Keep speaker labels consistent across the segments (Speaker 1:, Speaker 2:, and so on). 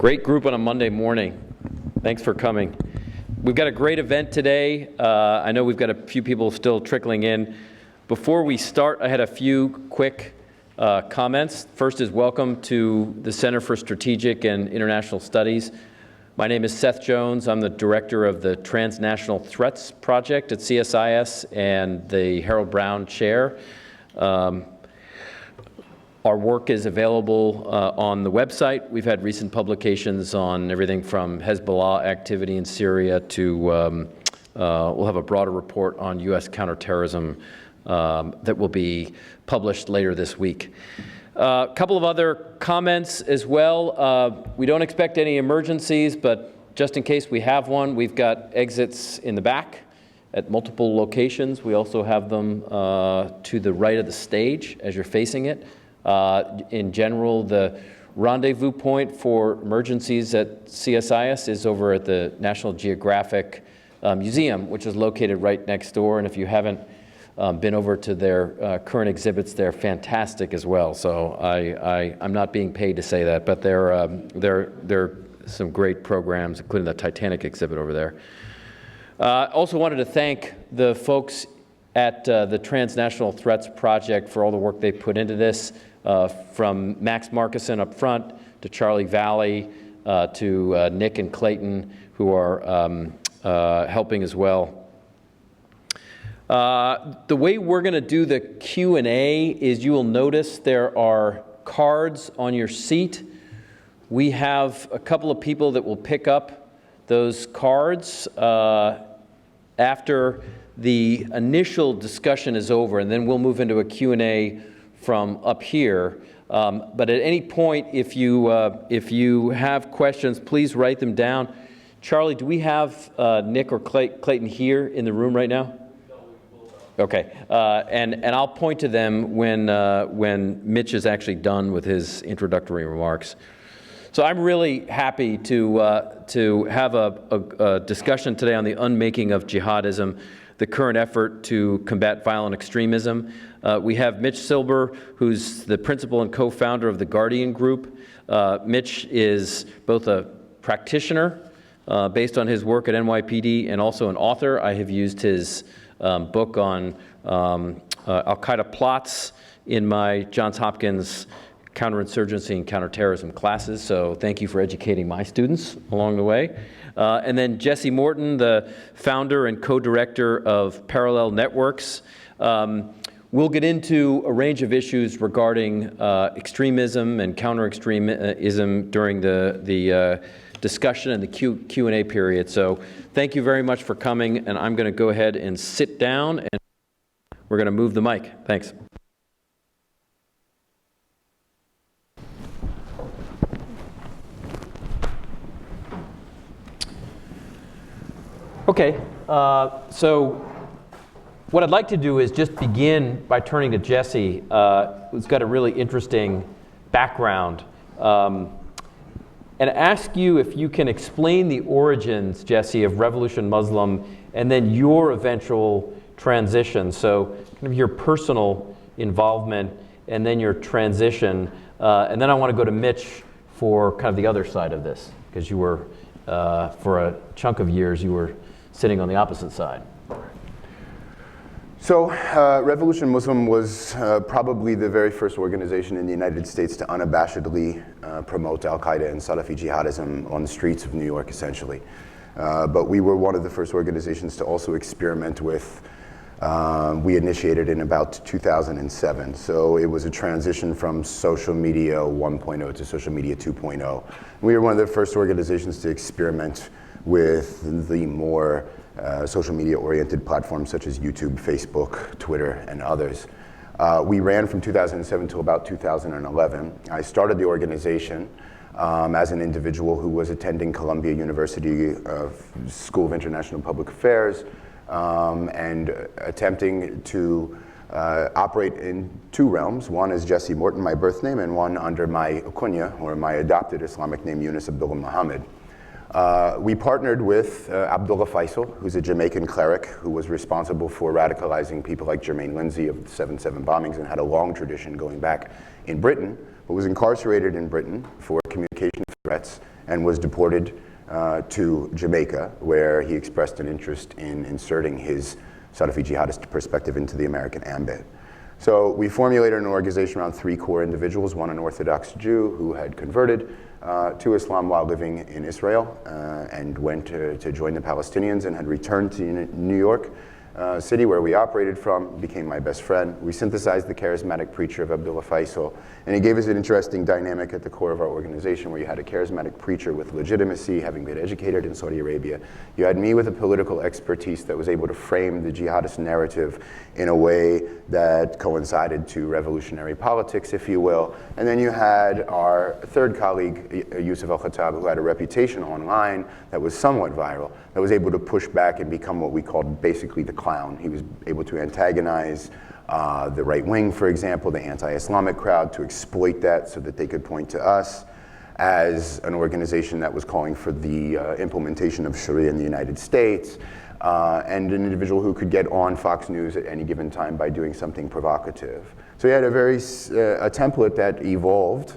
Speaker 1: Great group on a Monday morning. Thanks for coming. We've got a great event today. I know we've got a few people still trickling in. Before we start, I had a few quick comments. First is welcome to the Center for Strategic and International Studies. My name is Seth Jones. I'm the director of the Transnational Threats Project at CSIS and the Harold Brown Chair. Our work is available on the website. We've had recent publications on everything from Hezbollah activity in Syria to, we'll have a broader report on U.S. counterterrorism that will be published later this week. A couple of other comments as well. We don't expect any emergencies, but just in case we have one, we've got exits in the back at multiple locations. We also have them to the right of the stage as you're facing it. In general, the rendezvous point for emergencies at CSIS is over at the National Geographic Museum, which is located right next door. And if you haven't been over to their current exhibits, they're fantastic as well. So I'm not being paid to say that, but they're some great programs, including the Titanic exhibit over there. Also wanted to thank the folks at the Transnational Threats Project for all the work they put into this, from Max Markuson up front to Charlie Valley to Nick and Clayton, who are helping as well. The way we're going to do the Q&A is you will notice there are cards on your seat. We have a couple of people that will pick up those cards after the initial discussion is over, and then we'll move into a Q&A from up here. But at any point, if you have questions, please write them down. Charlie, do we have Nick or Clayton here in the room right now? Okay, and I'll point to them when Mitch is actually done with his introductory remarks. So I'm really happy to have a discussion today on the unmaking of jihadism, the current effort to combat violent extremism. We have Mitch Silber, who's the principal and co-founder of the Guardian Group. Mitch is both a practitioner based on his work at NYPD and also an author. I have used his book on al-Qaeda plots in my Johns Hopkins counterinsurgency and counterterrorism classes, so thank you for educating my students along the way. And then Jesse Morton, the founder and co-director of Parallel Networks. We'll get into a range of issues regarding extremism and counter-extremism during the discussion and the Q&A period. So thank you very much for coming, and I'm going to go ahead and sit down, and we're going to move the mic. Thanks. Okay, so what I'd like to do is just begin by turning to Jesse, who's got a really interesting background, and ask you if you can explain the origins, Jesse, of Revolution Muslim and then your eventual transition. So kind of your personal involvement and then your transition. And then I want to go to Mitch for kind of the other side of this, because you were, for a chunk of years, you were sitting on the opposite side.
Speaker 2: So Revolution Muslim was probably the very first organization in the United States to unabashedly promote al-Qaeda and Salafi jihadism on the streets of New York, essentially. But we were one of the first organizations to also experiment with, we initiated in about 2007. So it was a transition from social media 1.0 to social media 2.0. We were one of the first organizations to experiment with the more social media-oriented platforms such as YouTube, Facebook, Twitter, and others. We ran from 2007 to about 2011. I started the organization as an individual who was attending Columbia University School of International Public Affairs and attempting to operate in two realms. One is Jesse Morton, my birth name, and one under my kunya, or my adopted Islamic name, Yunus Abdullah Muhammad. We partnered with Abdullah Faisal, who's a Jamaican cleric who was responsible for radicalizing people like Jermaine Lindsay of the 7/7 bombings and had a long tradition going back in Britain, but was incarcerated in Britain for communication threats and was deported to Jamaica, where he expressed an interest in inserting his Salafi jihadist perspective into the American ambit. So we formulated an organization around 3 core individuals, one an Orthodox Jew who had converted to Islam while living in Israel and went to join the Palestinians and had returned to New York City, where we operated from, became my best friend. We synthesized the charismatic preacher of Abdullah Faisal, and it gave us an interesting dynamic at the core of our organization, where you had a charismatic preacher with legitimacy, having been educated in Saudi Arabia. You had me with a political expertise that was able to frame the jihadist narrative in a way that coincided to revolutionary politics, if you will. And then you had our third colleague, Yusuf Al-Khattab, who had a reputation online that was somewhat viral, that was able to push back and become what we called basically the clown. He was able to antagonize the right wing, for example, the anti-Islamic crowd, to exploit that so that they could point to us as an organization that was calling for the implementation of Sharia in the United States, and an individual who could get on Fox News at any given time by doing something provocative. So we had a template that evolved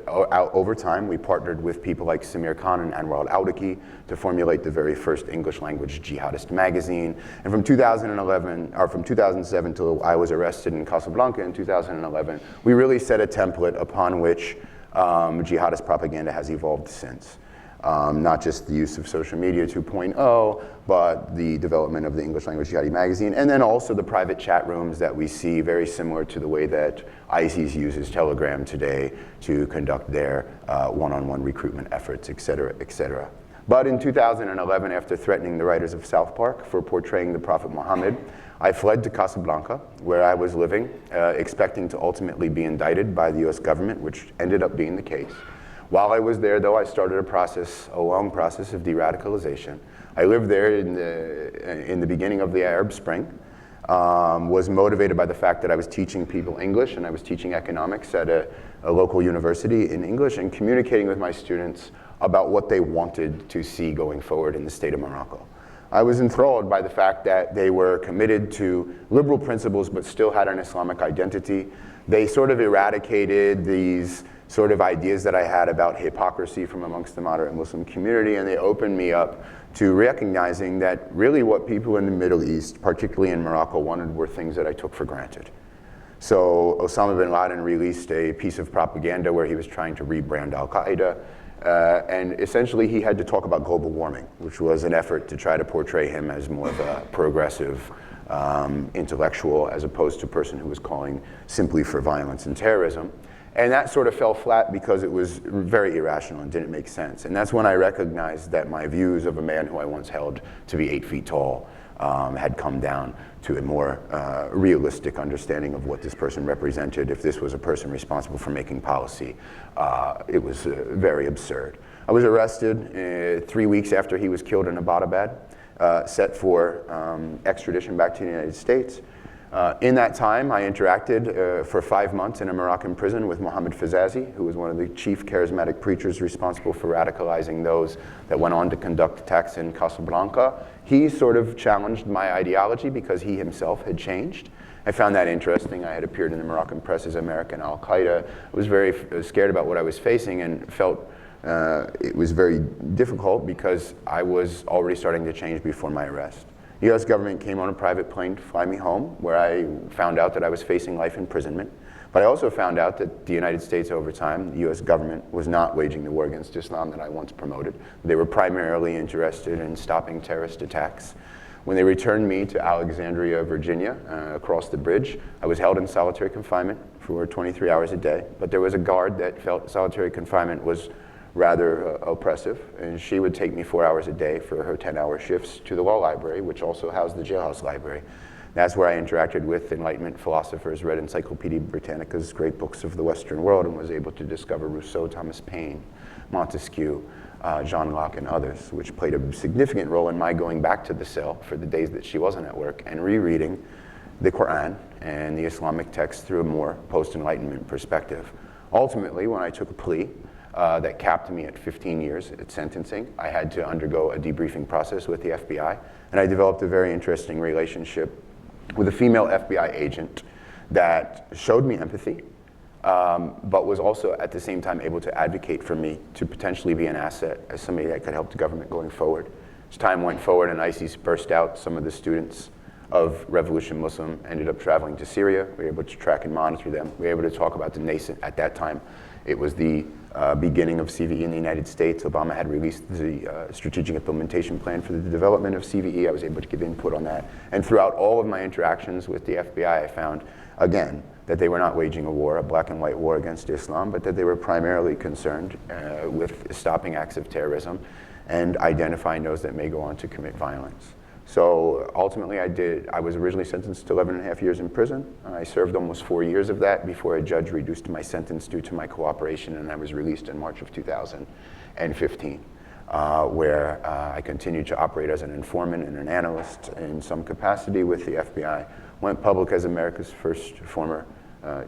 Speaker 2: over time. We partnered with people like Samir Khan and Anwar al-Awlaki to formulate the very first English language jihadist magazine. And from 2007 till I was arrested in Casablanca in 2011, we really set a template upon which jihadist propaganda has evolved since. Not just the use of social media 2.0, but the development of the English language jihadi magazine, and then also the private chat rooms that we see, very similar to the way that ISIS uses Telegram today to conduct their one-on-one recruitment efforts, et cetera, et cetera. But in 2011, after threatening the writers of South Park for portraying the Prophet Muhammad, I fled to Casablanca, where I was living, expecting to ultimately be indicted by the US government, which ended up being the case. While I was there, though, I started a long process of de-radicalization. I lived there in the beginning of the Arab Spring, was motivated by the fact that I was teaching people English and I was teaching economics at a local university in English and communicating with my students about what they wanted to see going forward in the state of Morocco. I was enthralled by the fact that they were committed to liberal principles but still had an Islamic identity. They sort of eradicated these sort of ideas that I had about hypocrisy from amongst the moderate Muslim community, and they opened me up to recognizing that really what people in the Middle East, particularly in Morocco, wanted were things that I took for granted. So Osama bin Laden released a piece of propaganda where he was trying to rebrand Al-Qaeda, and essentially he had to talk about global warming, which was an effort to try to portray him as more of a progressive intellectual, as opposed to a person who was calling simply for violence and terrorism. And that sort of fell flat because it was very irrational and didn't make sense. And that's when I recognized that my views of a man who I once held to be 8 feet tall had come down to a more realistic understanding of what this person represented. If this was a person responsible for making policy, it was very absurd. I was arrested 3 weeks after he was killed in Abbottabad, set for extradition back to the United States. In that time, I interacted for 5 months in a Moroccan prison with Mohammed Fizazi, who was one of the chief charismatic preachers responsible for radicalizing those that went on to conduct attacks in Casablanca. He sort of challenged my ideology because he himself had changed. I found that interesting. I had appeared in the Moroccan press as American Al-Qaeda. I was very scared about what I was facing and felt it was very difficult because I was already starting to change before my arrest. The US government came on a private plane to fly me home, where I found out that I was facing life imprisonment. But I also found out that the United States, over time, the US government was not waging the war against Islam that I once promoted. They were primarily interested in stopping terrorist attacks. When they returned me to Alexandria, Virginia, across the bridge, I was held in solitary confinement for 23 hours a day. But there was a guard that felt solitary confinement was rather oppressive, and she would take me 4 hours a day for her 10-hour shifts to the law library, which also housed the jailhouse library. That's where I interacted with Enlightenment philosophers, read Encyclopedia Britannica's great books of the Western world, and was able to discover Rousseau, Thomas Paine, Montesquieu, John Locke, and others, which played a significant role in my going back to the cell for the days that she wasn't at work and rereading the Quran and the Islamic text through a more post-Enlightenment perspective. Ultimately, when I took a plea, that capped me at 15 years at sentencing, I had to undergo a debriefing process with the FBI, and I developed a very interesting relationship with a female FBI agent that showed me empathy, but was also at the same time able to advocate for me to potentially be an asset as somebody that could help the government going forward. As time went forward and ISIS burst out, some of the students of Revolution Muslim ended up traveling to Syria. We were able to track and monitor them. We were able to talk about the nascent, at that time, it was the beginning of CVE in the United States. Obama had released the strategic implementation plan for the development of CVE. I was able to give input on that. And throughout all of my interactions with the FBI, I found, again, that they were not waging a war, a black and white war against Islam, but that they were primarily concerned with stopping acts of terrorism and identifying those that may go on to commit violence. So ultimately I was originally sentenced to 11 and a half years in prison. I served almost 4 years of that before a judge reduced my sentence due to my cooperation, and I was released in March of 2015, where I continued to operate as an informant and an analyst in some capacity with the FBI, went public as America's first former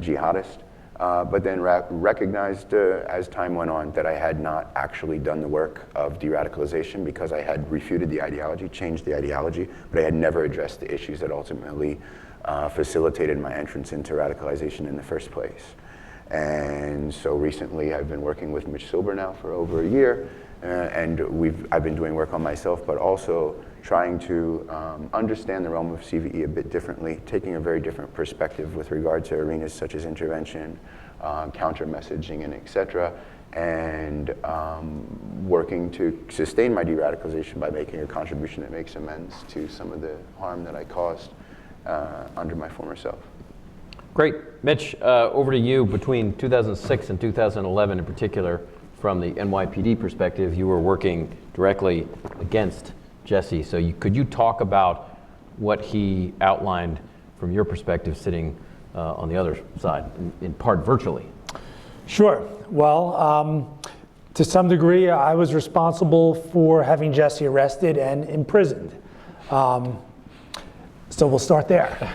Speaker 2: jihadist, but then recognized as time went on that I had not actually done the work of de-radicalization because I had refuted the ideology, changed the ideology, but I had never addressed the issues that ultimately facilitated my entrance into radicalization in the first place. And so recently I've been working with Mitch Silber now for over a year, and I've been doing work on myself, but also trying to understand the realm of CVE a bit differently, taking a very different perspective with regard to arenas such as intervention, counter-messaging, and et cetera, and working to sustain my de-radicalization by making a contribution that makes amends to some of the harm that I caused under my former self.
Speaker 1: Great. Mitch, over to you. Between 2006 and 2011 in particular, from the NYPD perspective, you were working directly against Jesse. So could you talk about what he outlined from your perspective sitting on the other side, in part virtually?
Speaker 3: Sure. Well, to some degree, I was responsible for having Jesse arrested and imprisoned. So we'll start there.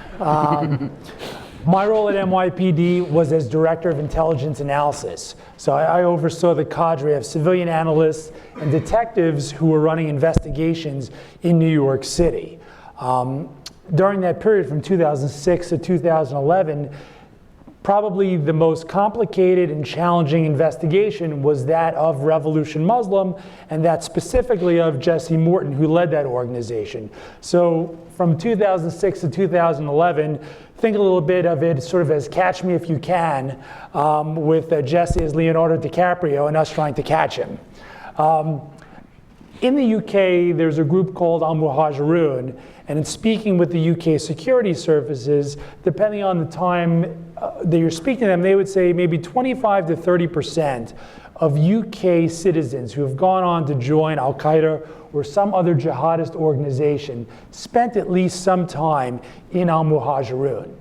Speaker 3: My role at NYPD was as Director of Intelligence Analysis. So I oversaw the cadre of civilian analysts and detectives who were running investigations in New York City. During that period from 2006 to 2011, probably the most complicated and challenging investigation was that of Revolution Muslim, and that specifically of Jesse Morton, who led that organization. So from 2006 to 2011, think a little bit of it sort of as Catch Me If You Can, with Jesse as Leonardo DiCaprio and us trying to catch him. In the UK, there's a group called Al-Muhajirun, and in speaking with the UK security services, depending on the time that you're speaking to them, they would say maybe 25 to 30% of UK citizens who have gone on to join Al-Qaeda or some other jihadist organization spent at least some time in Al-Muhajirun.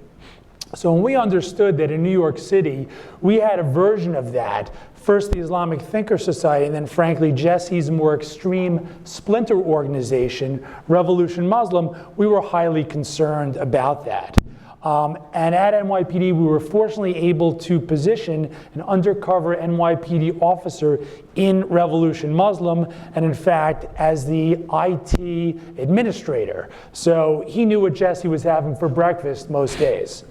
Speaker 3: So when we understood that in New York City, we had a version of that, first the Islamic Thinker Society, and then frankly Jesse's more extreme splinter organization, Revolution Muslim, we were highly concerned about that. And at NYPD, we were fortunately able to position an undercover NYPD officer in Revolution Muslim, and in fact, as the IT administrator. So he knew what Jesse was having for breakfast most days.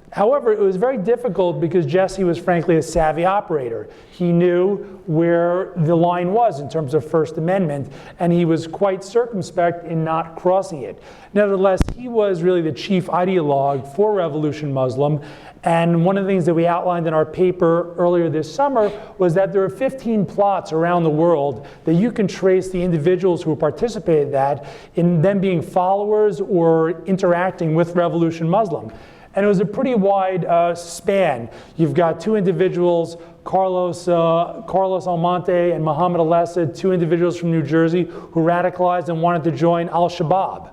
Speaker 3: However, it was very difficult because Jesse was frankly a savvy operator. He knew where the line was in terms of First Amendment, and he was quite circumspect in not crossing it. Nevertheless, he was really the chief ideologue for Revolution Muslim, and one of the things that we outlined in our paper earlier this summer was that there are 15 plots around the world that you can trace the individuals who participated in that in them being followers or interacting with Revolution Muslim. And it was a pretty wide span. You've got two individuals, Carlos Almonte and Mohammed Al-Assad, two individuals from New Jersey who radicalized and wanted to join Al-Shabaab.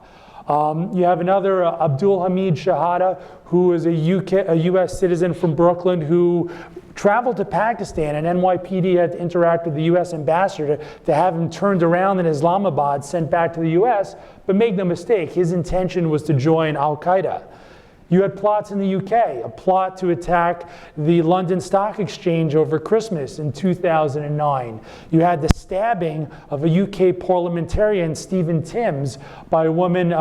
Speaker 3: You have another, Abdul Hamid Shahada, who is a US citizen from Brooklyn who traveled to Pakistan, and NYPD had to interact with the US ambassador to have him turned around in Islamabad, sent back to the US, but make no mistake, his intention was to join Al-Qaeda. You had plots in the UK, a plot to attack the London Stock Exchange over Christmas in 2009. You had the stabbing of a UK parliamentarian, Stephen Timms, by a woman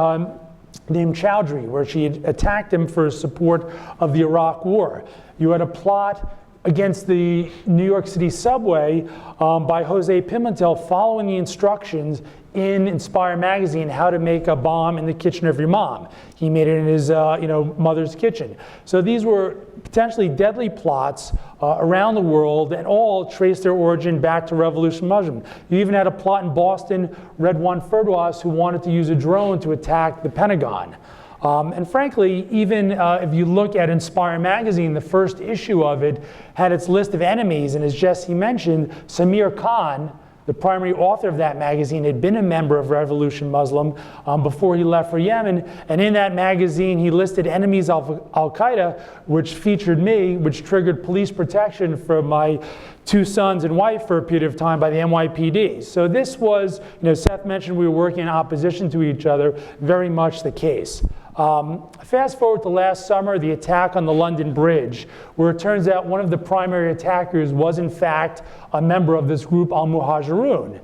Speaker 3: named Chowdhury, where she had attacked him for his support of the Iraq War. You had a plot against the New York City subway by Jose Pimentel following the instructions in Inspire magazine how to make a bomb in the kitchen of your mom. He made it in his mother's kitchen. So these were potentially deadly plots around the world, and all trace their origin back to Revolution Muslim. You even had a plot in Boston, Redwan Firdaus, who wanted to use a drone to attack the Pentagon. And frankly, even if you look at Inspire magazine, the first issue of it had its list of enemies, and as Jesse mentioned, Samir Khan, the primary author of that magazine, had been a member of Revolution Muslim before he left for Yemen. And in that magazine, he listed enemies of Al-Qaeda, which featured me, which triggered police protection for my 2 sons and wife for a period of time by the NYPD. So this was, Seth mentioned we were working in opposition to each other, very much the case. Fast forward to last summer, the attack on the London Bridge, where it turns out one of the primary attackers was in fact a member of this group, Al-Muhajirun.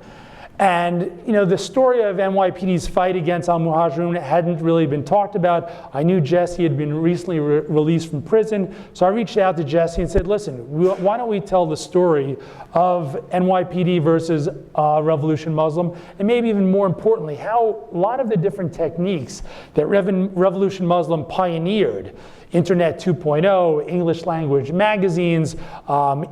Speaker 3: And the story of NYPD's fight against Al-Muhajirun hadn't really been talked about. I knew Jesse had been recently released from prison, so I reached out to Jesse and said, listen, why don't we tell the story of NYPD versus Revolution Muslim, and maybe even more importantly, how a lot of the different techniques that Revolution Muslim pioneered, Internet 2.0, English language magazines,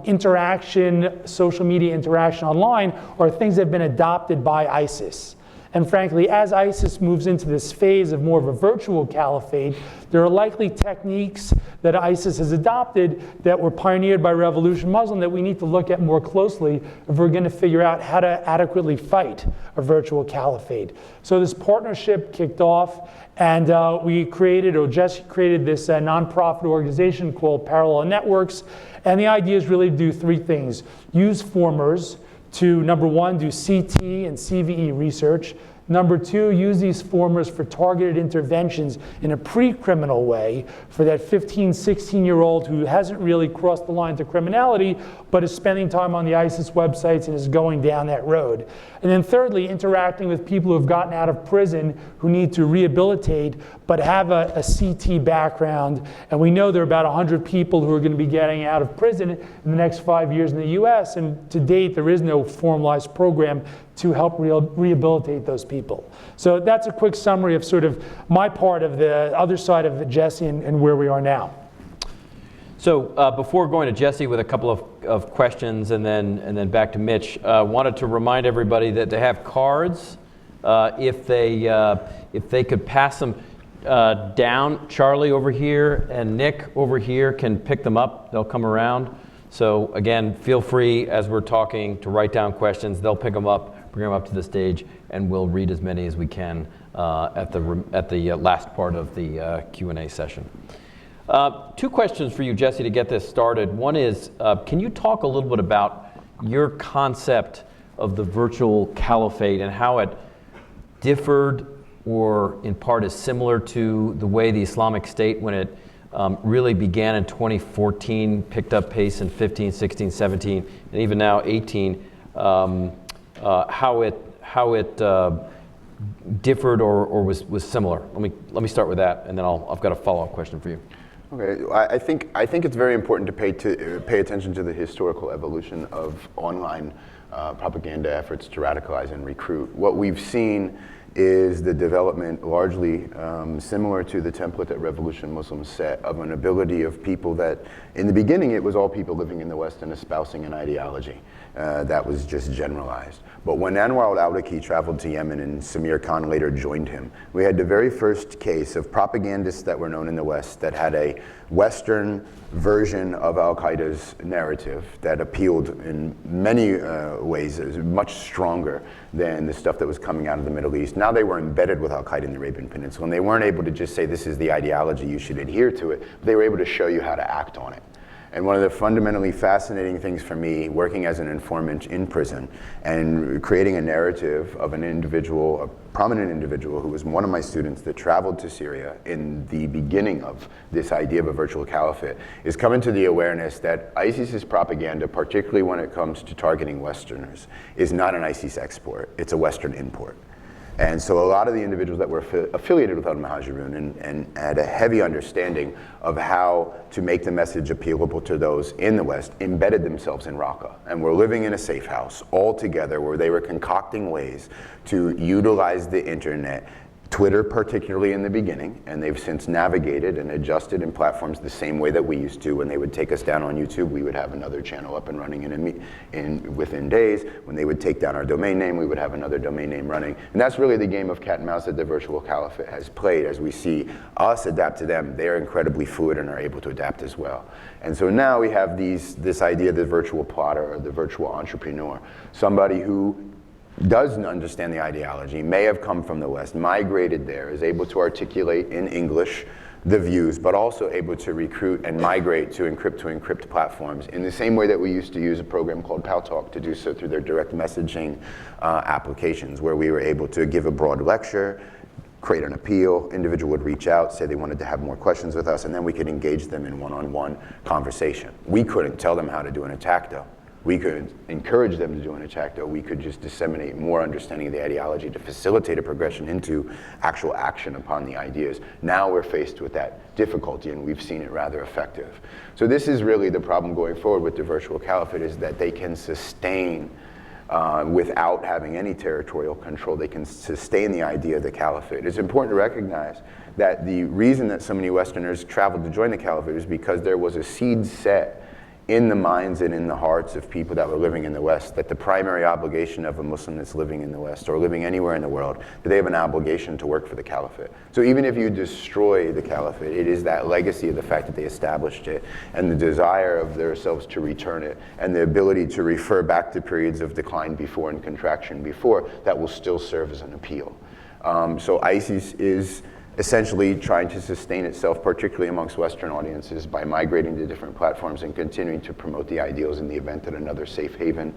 Speaker 3: interaction, social media interaction online, are things that have been adopted by ISIS. And frankly, as ISIS moves into this phase of more of a virtual caliphate, there are likely techniques that ISIS has adopted that were pioneered by Revolution Muslim that we need to look at more closely if we're going to figure out how to adequately fight a virtual caliphate. So this partnership kicked off, and Jesse created this nonprofit organization called Parallel Networks. And the idea is really to do 3 things. Use formers to, number 1, do CT and CVE research. Number 2, use these formers for targeted interventions in a pre-criminal way for that 15, 16-year-old who hasn't really crossed the line to criminality, but is spending time on the ISIS websites and is going down that road. And then thirdly, interacting with people who have gotten out of prison who need to rehabilitate but have a CT background. And we know there are about 100 people who are going to be getting out of prison in the next 5 years in the US, and to date there is no formalized program to help rehabilitate those people. So that's a quick summary of sort of my part of the other side of Jesse and where we are now.
Speaker 1: So before going to Jesse with a couple of questions and then back to Mitch, wanted to remind everybody that they have cards. If they could pass them down, Charlie over here and Nick over here can pick them up. They'll come around. So again, feel free as we're talking to write down questions. They'll pick them up, bring them up to the stage, and we'll read as many as we can at the last part of the Q&A session. 2 questions for you, Jesse, to get this started. One is, can you talk a little bit about your concept of the virtual caliphate and how it differed or in part is similar to the way the Islamic State, when it really began in 2014, picked up pace in 15, 16, 17, and even now 18, how it differed or was similar? Let me start with that, and then I've got a follow-up question for you.
Speaker 2: Okay, I think it's very important to pay attention to the historical evolution of online propaganda efforts to radicalize and recruit. What we've seen is the development, largely similar to the template that Revolution Muslim set, of an ability of people that, in the beginning, it was all people living in the West and espousing an ideology that was just generalized. But when Anwar al-Awlaki traveled to Yemen and Samir Khan later joined him, we had the very first case of propagandists that were known in the West that had a Western version of al-Qaeda's narrative that appealed in many ways, as much stronger than the stuff that was coming out of the Middle East. Now they were embedded with al-Qaeda in the Arabian Peninsula, and they weren't able to just say this is the ideology, you should adhere to it, but they were able to show you how to act on it. And one of the fundamentally fascinating things for me, working as an informant in prison and creating a narrative of an individual, a prominent individual who was one of my students that traveled to Syria in the beginning of this idea of a virtual caliphate, is coming to the awareness that ISIS's propaganda, particularly when it comes to targeting Westerners, is not an ISIS export, it's a Western import. And so a lot of the individuals that were affiliated with Al-Muhajirun and had a heavy understanding of how to make the message appealable to those in the West embedded themselves in Raqqa and were living in a safe house all together, where they were concocting ways to utilize the internet, Twitter particularly in the beginning, and they've since navigated and adjusted in platforms the same way that we used to. When they would take us down on YouTube, we would have another channel up and running within days. When they would take down our domain name, we would have another domain name running. And that's really the game of cat and mouse that the virtual caliphate has played. As we see us adapt to them, they're incredibly fluid and are able to adapt as well. And so now we have this idea of the virtual plotter or the virtual entrepreneur, somebody who doesn't understand the ideology, may have come from the West, migrated there, is able to articulate in English the views, but also able to recruit and migrate to encrypt platforms in the same way that we used to use a program called Paltalk to do so through their direct messaging applications, where we were able to give a broad lecture, create an appeal, individual would reach out, say they wanted to have more questions with us, and then we could engage them in one-on-one conversation. We couldn't tell them how to do an attack though. We could encourage them to do an attack, though. We could just disseminate more understanding of the ideology to facilitate a progression into actual action upon the ideas. Now we're faced with that difficulty, and we've seen it rather effective. So this is really the problem going forward with the virtual caliphate, is that they can sustain without having any territorial control. They can sustain the idea of the caliphate. It's important to recognize that the reason that so many Westerners traveled to join the caliphate is because there was a seed set in the minds and in the hearts of people that were living in the West, that the primary obligation of a Muslim that's living in the West or living anywhere in the world, that they have an obligation to work for the caliphate. So even if you destroy the caliphate, it is that legacy of the fact that they established it and the desire of themselves to return it and the ability to refer back to periods of decline before and contraction before that will still serve as an appeal. So ISIS is essentially trying to sustain itself, particularly amongst Western audiences, by migrating to different platforms and continuing to promote the ideals in the event that another safe haven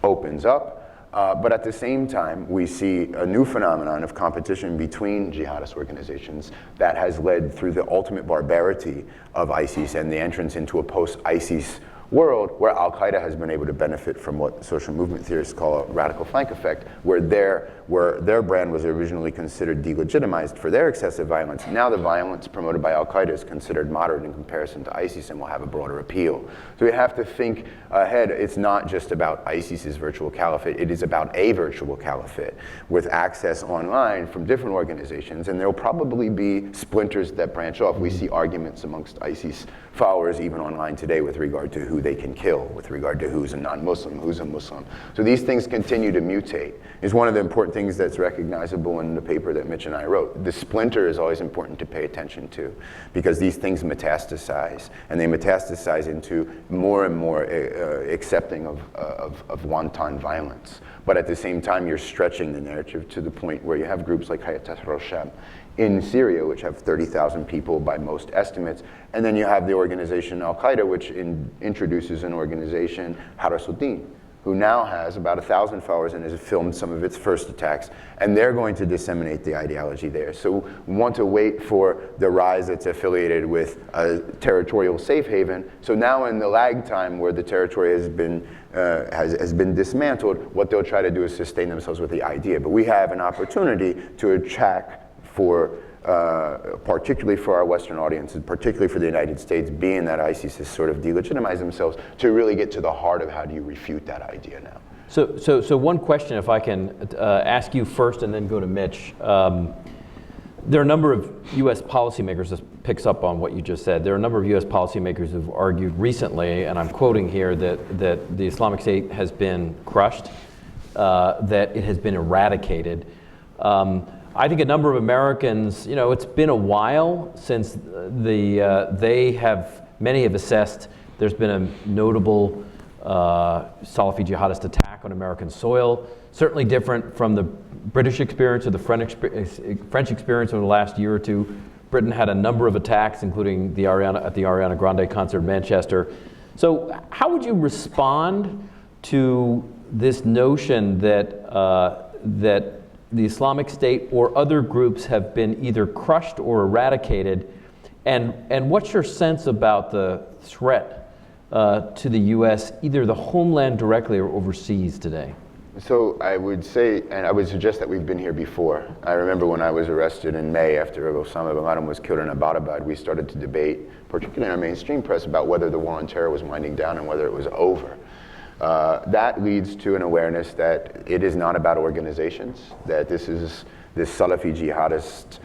Speaker 2: opens up. But at the same time, we see a new phenomenon of competition between jihadist organizations that has led through the ultimate barbarity of ISIS and the entrance into a post-ISIS world where Al-Qaeda has been able to benefit from what social movement theorists call a radical flank effect, where their brand was originally considered delegitimized for their excessive violence. Now the violence promoted by Al-Qaeda is considered moderate in comparison to ISIS and will have a broader appeal. So we have to think ahead. It's not just about ISIS's virtual caliphate, it is about a virtual caliphate with access online from different organizations, and there'll probably be splinters that branch off. We see arguments amongst ISIS followers even online today with regard to who they can kill, with regard to who's a non-Muslim, who's a Muslim. So these things continue to mutate. It's one of the important things that's recognizable in the paper that Mitch and I wrote. The splinter is always important to pay attention to, because these things metastasize, and they metastasize into more and more accepting of wanton violence. But at the same time, you're stretching the narrative to the point where you have groups like Hayat Tahrir al-Sham in Syria, which have 30,000 people by most estimates, and then you have the organization Al-Qaeda, which introduces an organization, Harasuddin, who now has about 1,000 followers and has filmed some of its first attacks, and they're going to disseminate the ideology there. So we want to wait for the rise that's affiliated with a territorial safe haven. So now in the lag time where the territory has been dismantled, what they'll try to do is sustain themselves with the idea. But we have an opportunity to attract particularly for our Western audiences, particularly for the United States, being that ISIS has sort of delegitimized themselves, to really get to the heart of how do you refute that idea now.
Speaker 1: So one question, if I can ask you first and then go to Mitch. There are a number of U.S. policymakers, this picks up on what you just said, there are a number of U.S. policymakers who've argued recently, and I'm quoting here, that the Islamic State has been crushed, that it has been eradicated. I think a number of Americans, it's been a while since many have assessed there's been a notable Salafi jihadist attack on American soil, certainly different from the British experience or the French experience over the last year or two. Britain had a number of attacks, including at the Ariana Grande concert in Manchester. So how would you respond to this notion that the Islamic State or other groups have been either crushed or eradicated, and what's your sense about the threat to the U.S., either the homeland directly or overseas today?
Speaker 2: So I would say, and I would suggest that we've been here before. I remember when I was arrested in May after Osama bin Laden was killed in Abbottabad, we started to debate, particularly in our mainstream press, about whether the war on terror was winding down and whether it was over. That leads to an awareness that it is not about organizations, that this Salafi jihadist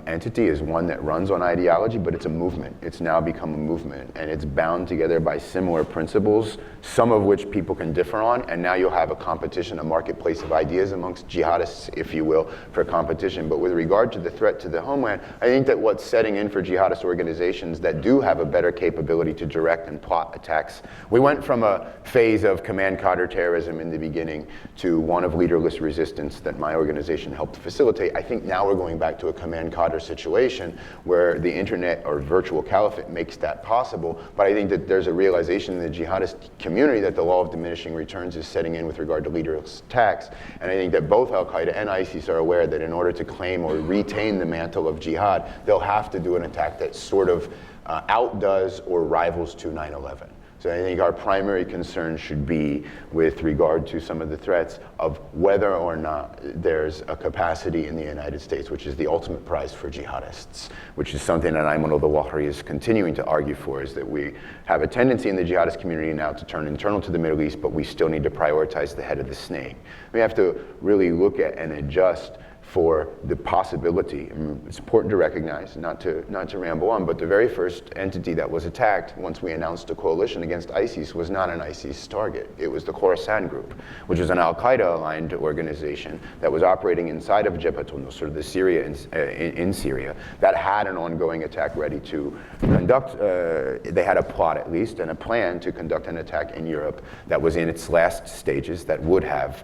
Speaker 2: entity is one that runs on ideology, but it's a movement. It's now become a movement, and it's bound together by similar principles, some of which people can differ on, and now you'll have a competition, a marketplace of ideas amongst jihadists, if you will, for competition. But with regard to the threat to the homeland, I think that what's setting in for jihadist organizations that do have a better capability to direct and plot attacks, we went from a phase of command counterterrorism in the beginning to one of leaderless resistance that my organization helped facilitate. I think now we're going back to a command counter situation where the internet or virtual caliphate makes that possible. But I think that there's a realization in the jihadist community that the law of diminishing returns is setting in with regard to leaderless attacks. And I think that both Al-Qaeda and ISIS are aware that in order to claim or retain the mantle of jihad, they'll have to do an attack that sort of outdoes or rivals to 9/11. So I think our primary concern should be with regard to some of the threats of whether or not there's a capacity in the United States, which is the ultimate prize for jihadists, which is something that Ayman al-Zawahiri is continuing to argue for, is that we have a tendency in the jihadist community now to turn internal to the Middle East, but we still need to prioritize the head of the snake. We have to really look at and adjust for the possibility. I mean, it's important to recognize, not to ramble on, but the very first entity that was attacked once we announced a coalition against ISIS was not an ISIS target. It was the Khorasan group, which is an Al-Qaeda-aligned organization that was operating inside of Jabhat al-Nusra, the Syria in Syria, that had an ongoing attack ready to conduct. They had a plot, at least, and a plan to conduct an attack in Europe that was in its last stages that would have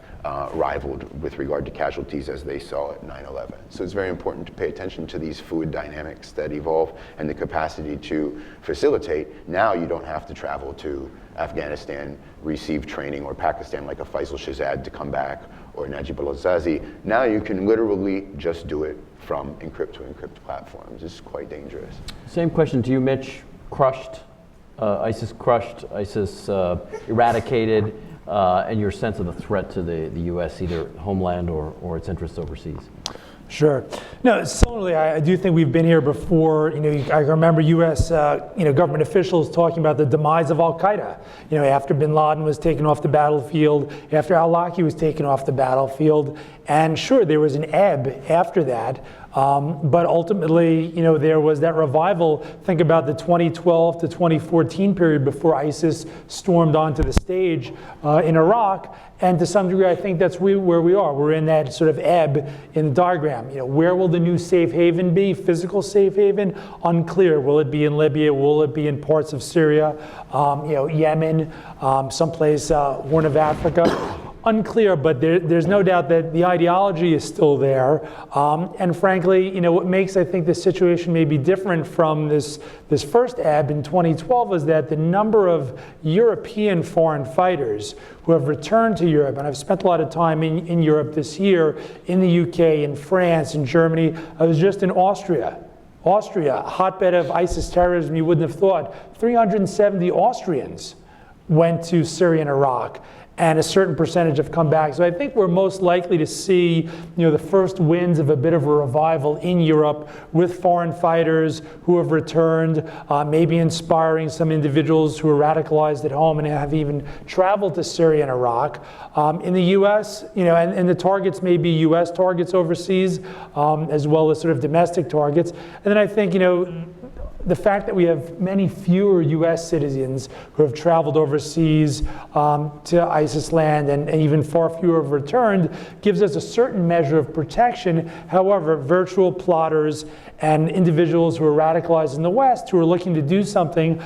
Speaker 2: rivaled with regard to casualties as they saw at 9/11. So it's very important to pay attention to these fluid dynamics that evolve and the capacity to facilitate. Now you don't have to travel to Afghanistan, receive training, or Pakistan like a Faisal Shahzad to come back, or Najib al-Azazi. Now you can literally just do it from encrypt to encrypt platforms. It's quite dangerous.
Speaker 1: Same question to you, Mitch. ISIS eradicated, and your sense of the threat to the U.S., either homeland or its interests overseas.
Speaker 3: Sure. No, similarly, I do think we've been here before. I remember U.S. Government officials talking about the demise of Al-Qaeda. After bin Laden was taken off the battlefield, after al-Awlaki was taken off the battlefield, and sure, there was an ebb after that. But ultimately, there was that revival. Think about the 2012 to 2014 period before ISIS stormed onto the stage in Iraq. And to some degree, I think that's where we are. We're in that sort of ebb in the diagram. Where will the new safe haven be? Physical safe haven? Unclear. Will it be in Libya? Will it be in parts of Syria? Yemen? Someplace Horn of Africa? Unclear, but there's no doubt that the ideology is still there. And frankly, what makes, I think, this situation may be different from this first ebb in 2012 is that the number of European foreign fighters who have returned to Europe, and I've spent a lot of time in Europe this year, in the UK, in France, in Germany. I was just in Austria, hotbed of ISIS terrorism, you wouldn't have thought. 370 Austrians went to Syria and Iraq, and a certain percentage have come back. So I think we're most likely to see, the first winds of a bit of a revival in Europe with foreign fighters who have returned, maybe inspiring some individuals who are radicalized at home and have even traveled to Syria and Iraq. In the U.S., and the targets may be U.S. targets overseas, as well as sort of domestic targets. And then I think, the fact that we have many fewer U.S. citizens who have traveled overseas to ISIS land and even far fewer have returned gives us a certain measure of protection. However, virtual plotters and individuals who are radicalized in the West who are looking to do something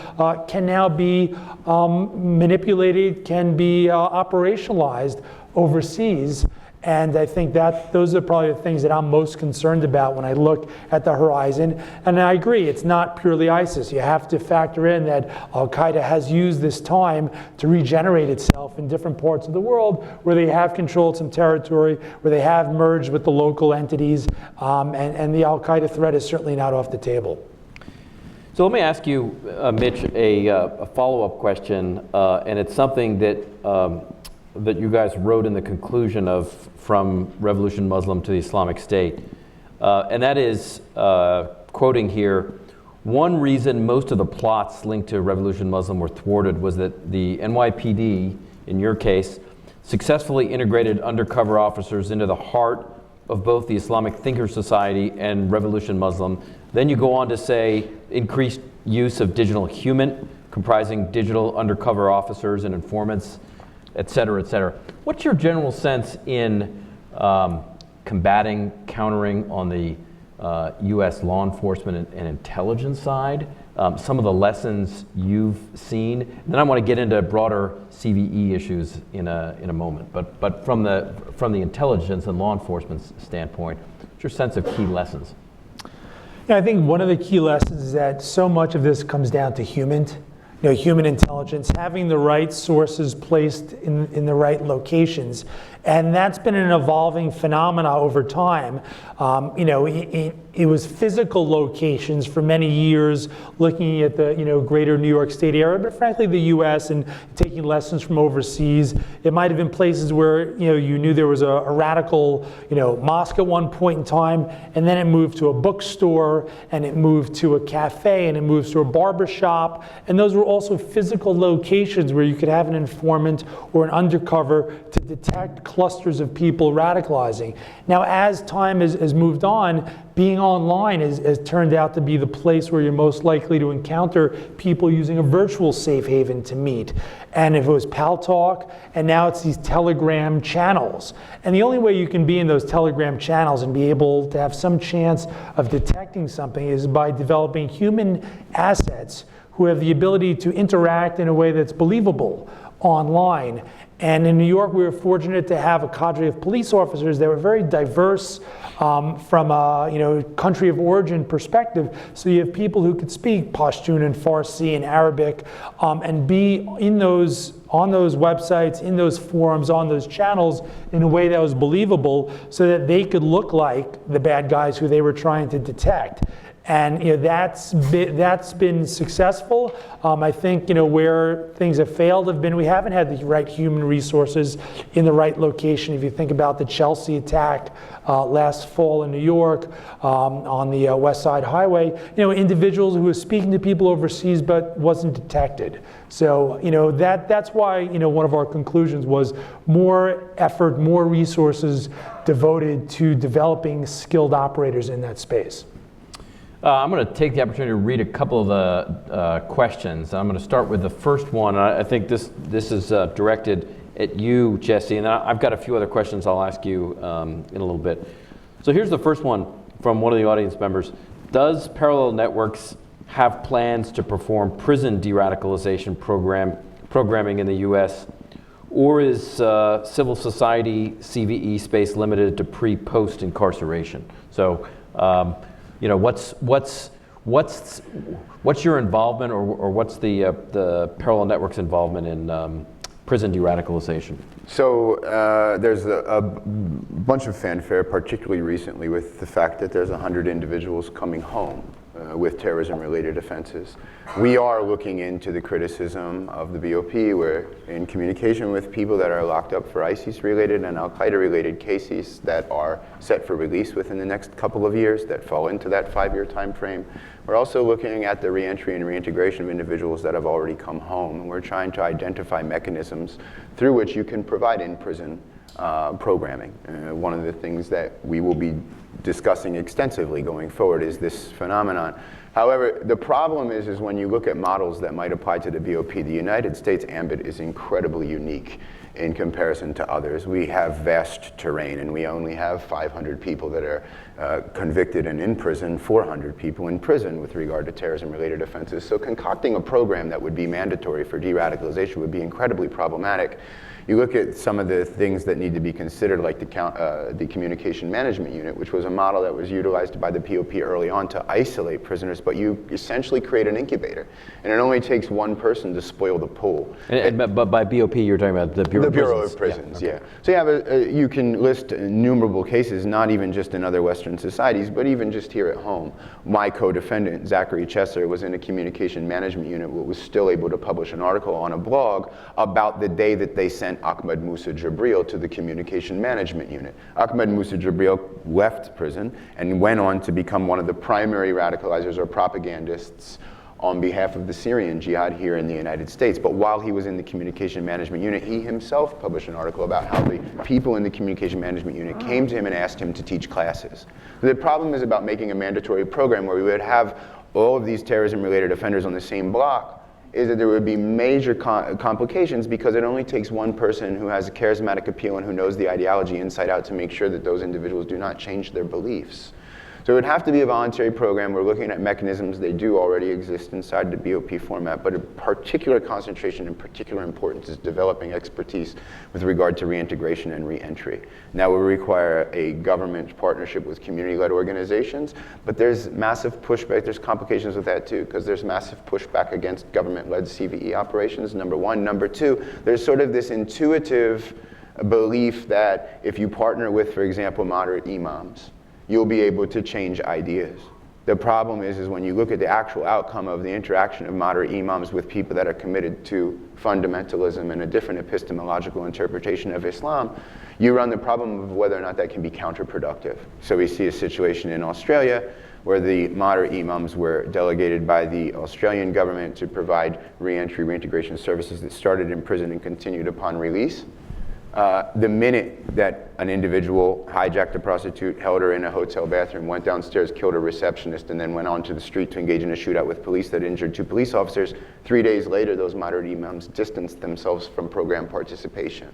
Speaker 3: can now be manipulated, can be operationalized overseas. And I think that those are probably the things that I'm most concerned about when I look at the horizon. And I agree, it's not purely ISIS. You have to factor in that Al-Qaeda has used this time to regenerate itself in different parts of the world where they have controlled some territory, where they have merged with the local entities, and the Al-Qaeda threat is certainly not off the table.
Speaker 1: So let me ask you, Mitch, a follow-up question, and it's something that that you guys wrote in the conclusion of From Revolution Muslim to the Islamic State, and that is, quoting here, one reason most of the plots linked to Revolution Muslim were thwarted was that the NYPD, in your case, successfully integrated undercover officers into the heart of both the Islamic Thinker Society and Revolution Muslim. Then you go on to say increased use of digital human, comprising digital undercover officers and informants, et cetera, et cetera. What's your general sense in combating, countering on the U.S. law enforcement and intelligence side, some of the lessons you've seen? And then I want to get into broader CVE issues in a moment. But from the intelligence and law enforcement standpoint, what's your sense of key lessons?
Speaker 3: Yeah, I think one of the key lessons is that so much of this comes down to human intelligence, having the right sources placed in the right locations. And that's been an evolving phenomena over time. It was physical locations for many years, looking at the greater New York State area, but frankly the U.S. and taking lessons from overseas. It might have been places where you knew there was a radical mosque at one point in time, and then it moved to a bookstore, and it moved to a cafe, and it moves to a barber shop, and those were also physical locations where you could have an informant or an undercover to detect clusters of people radicalizing. Now, as time has moved on, being online has turned out to be the place where you're most likely to encounter people using a virtual safe haven to meet. And if it was Pal Talk, and now it's these Telegram channels. And the only way you can be in those Telegram channels and be able to have some chance of detecting something is by developing human assets who have the ability to interact in a way that's believable online. And in New York, we were fortunate to have a cadre of police officers that were very diverse from a country of origin perspective. So you have people who could speak Pashtun and Farsi and Arabic and be on those websites, in those forums, on those channels in a way that was believable, so that they could look like the bad guys who they were trying to detect. And that's been successful. I think where things have failed have been we haven't had the right human resources in the right location. If you think about the Chelsea attack last fall in New York on the West Side Highway, individuals who were speaking to people overseas but wasn't detected. So that's why one of our conclusions was more effort, more resources devoted to developing skilled operators in that space.
Speaker 1: I'm going to take the opportunity to read a couple of the questions. I'm going to start with the first one. I think this is directed at you, Jesse, and I've got a few other questions I'll ask you in a little bit. So here's the first one from one of the audience members. Does Parallel Networks have plans to perform prison de-radicalization programming in the U.S., or is civil society CVE space limited to pre-post incarceration? So. What's your involvement, or what's the Parallel Network's involvement in prison de-radicalization?
Speaker 2: So there's a bunch of fanfare, particularly recently, with the fact that there's 100 individuals coming home with terrorism-related offenses. We are looking into the criticism of the BOP. We're in communication with people that are locked up for ISIS-related and Al-Qaeda-related cases that are set for release within the next couple of years that fall into that 5-year time frame. We're also looking at the reentry and reintegration of individuals that have already come home, and we're trying to identify mechanisms through which you can provide in-prison programming. One of the things that we will be discussing extensively going forward is this phenomenon. However, the problem is when you look at models that might apply to the BOP, the United States ambit is incredibly unique in comparison to others. We have vast terrain, and we only have 500 people that are convicted and in prison, 400 people in prison with regard to terrorism-related offenses. So concocting a program that would be mandatory for de-radicalization would be incredibly problematic. You look at some of the things that need to be considered, like the Communication Management Unit, which was a model that was utilized by the POP early on to isolate prisoners, but you essentially create an incubator, and it only takes one person to spoil the pool.
Speaker 1: But by BOP, you're talking about the Bureau Bureau of
Speaker 2: Bureau
Speaker 1: Prisons.
Speaker 2: of Prisons,
Speaker 1: Yeah,
Speaker 2: yeah.
Speaker 1: okay.
Speaker 2: So you have you can list innumerable cases, not even just in other Western societies, but even just here at home. My co-defendant, Zachary Chesser, was in a communication management unit, but was still able to publish an article on a blog about the day that they sent Ahmed Musa Jibril to the communication management unit. Ahmed Musa Jibril left prison and went on to become one of the primary radicalizers or propagandists on behalf of the Syrian jihad here in the United States. But while he was in the communication management unit, he himself published an article about how the people in the communication management unit came to him and asked him to teach classes. The problem is about making a mandatory program where we would have all of these terrorism-related offenders on the same block, is that there would be major complications because it only takes one person who has a charismatic appeal and who knows the ideology inside out to make sure that those individuals do not change their beliefs. So it would have to be a voluntary program. We're looking at mechanisms. They do already exist inside the BOP format, but a particular concentration and particular importance is developing expertise with regard to reintegration and reentry. Now we require a government partnership with community-led organizations, but there's massive pushback. There's complications with that too, because there's massive pushback against government-led CVE operations, number one. Number two, there's sort of this intuitive belief that if you partner with, for example, moderate imams, you'll be able to change ideas. The problem is when you look at the actual outcome of the interaction of moderate imams with people that are committed to fundamentalism and a different epistemological interpretation of Islam, you run the problem of whether or not that can be counterproductive. So we see a situation in Australia where the moderate imams were delegated by the Australian government to provide reintegration services that started in prison and continued upon release. The minute that an individual hijacked a prostitute, held her in a hotel bathroom, went downstairs, killed a receptionist, and then went onto the street to engage in a shootout with police that injured 2 police officers, 3 days later, those moderate imams distanced themselves from program participation.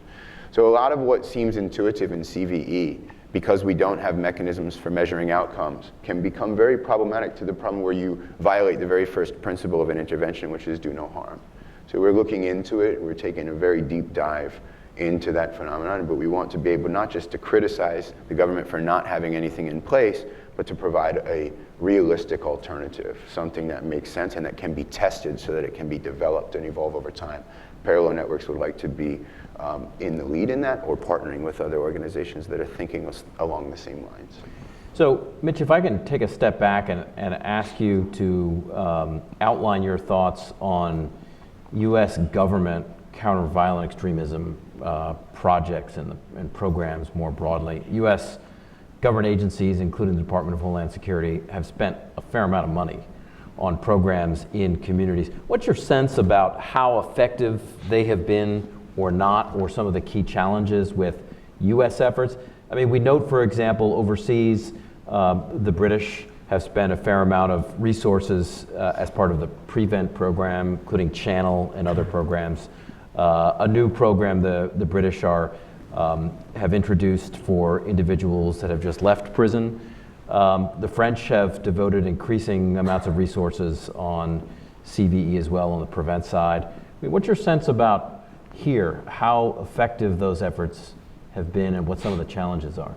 Speaker 2: So a lot of what seems intuitive in CVE, because we don't have mechanisms for measuring outcomes, can become very problematic to the problem where you violate the very first principle of an intervention, which is do no harm. So we're looking into it. We're taking a very deep dive into that phenomenon, but we want to be able not just to criticize the government for not having anything in place, but to provide a realistic alternative, something that makes sense and that can be tested so that it can be developed and evolve over time. Parallel Networks would like to be in the lead in that, or partnering with other organizations that are thinking along the same lines.
Speaker 1: So, Mitch, if I can take a step back and ask you to outline your thoughts on U.S. government counter-violent extremism projects and programs more broadly. U.S. government agencies, including the Department of Homeland Security, have spent a fair amount of money on programs in communities. What's your sense about how effective they have been or not, or some of the key challenges with U.S. efforts? I mean, we note, for example, overseas, the British have spent a fair amount of resources as part of the Prevent program, including Channel and other programs. A new program the British have introduced for individuals that have just left prison. The French have devoted increasing amounts of resources on CVE as well on the Prevent side. I mean, what's your sense about here, how effective those efforts have been and what some of the challenges are?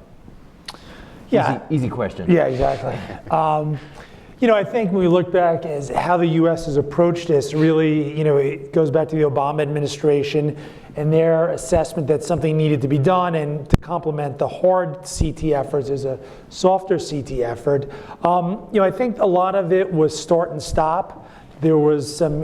Speaker 3: Yeah.
Speaker 1: Easy question.
Speaker 3: Yeah, exactly. I think when we look back as how the U.S. has approached this, really, it goes back to the Obama administration and their assessment that something needed to be done, and to complement the hard CT efforts is a softer CT effort. I think a lot of it was start and stop. There was some,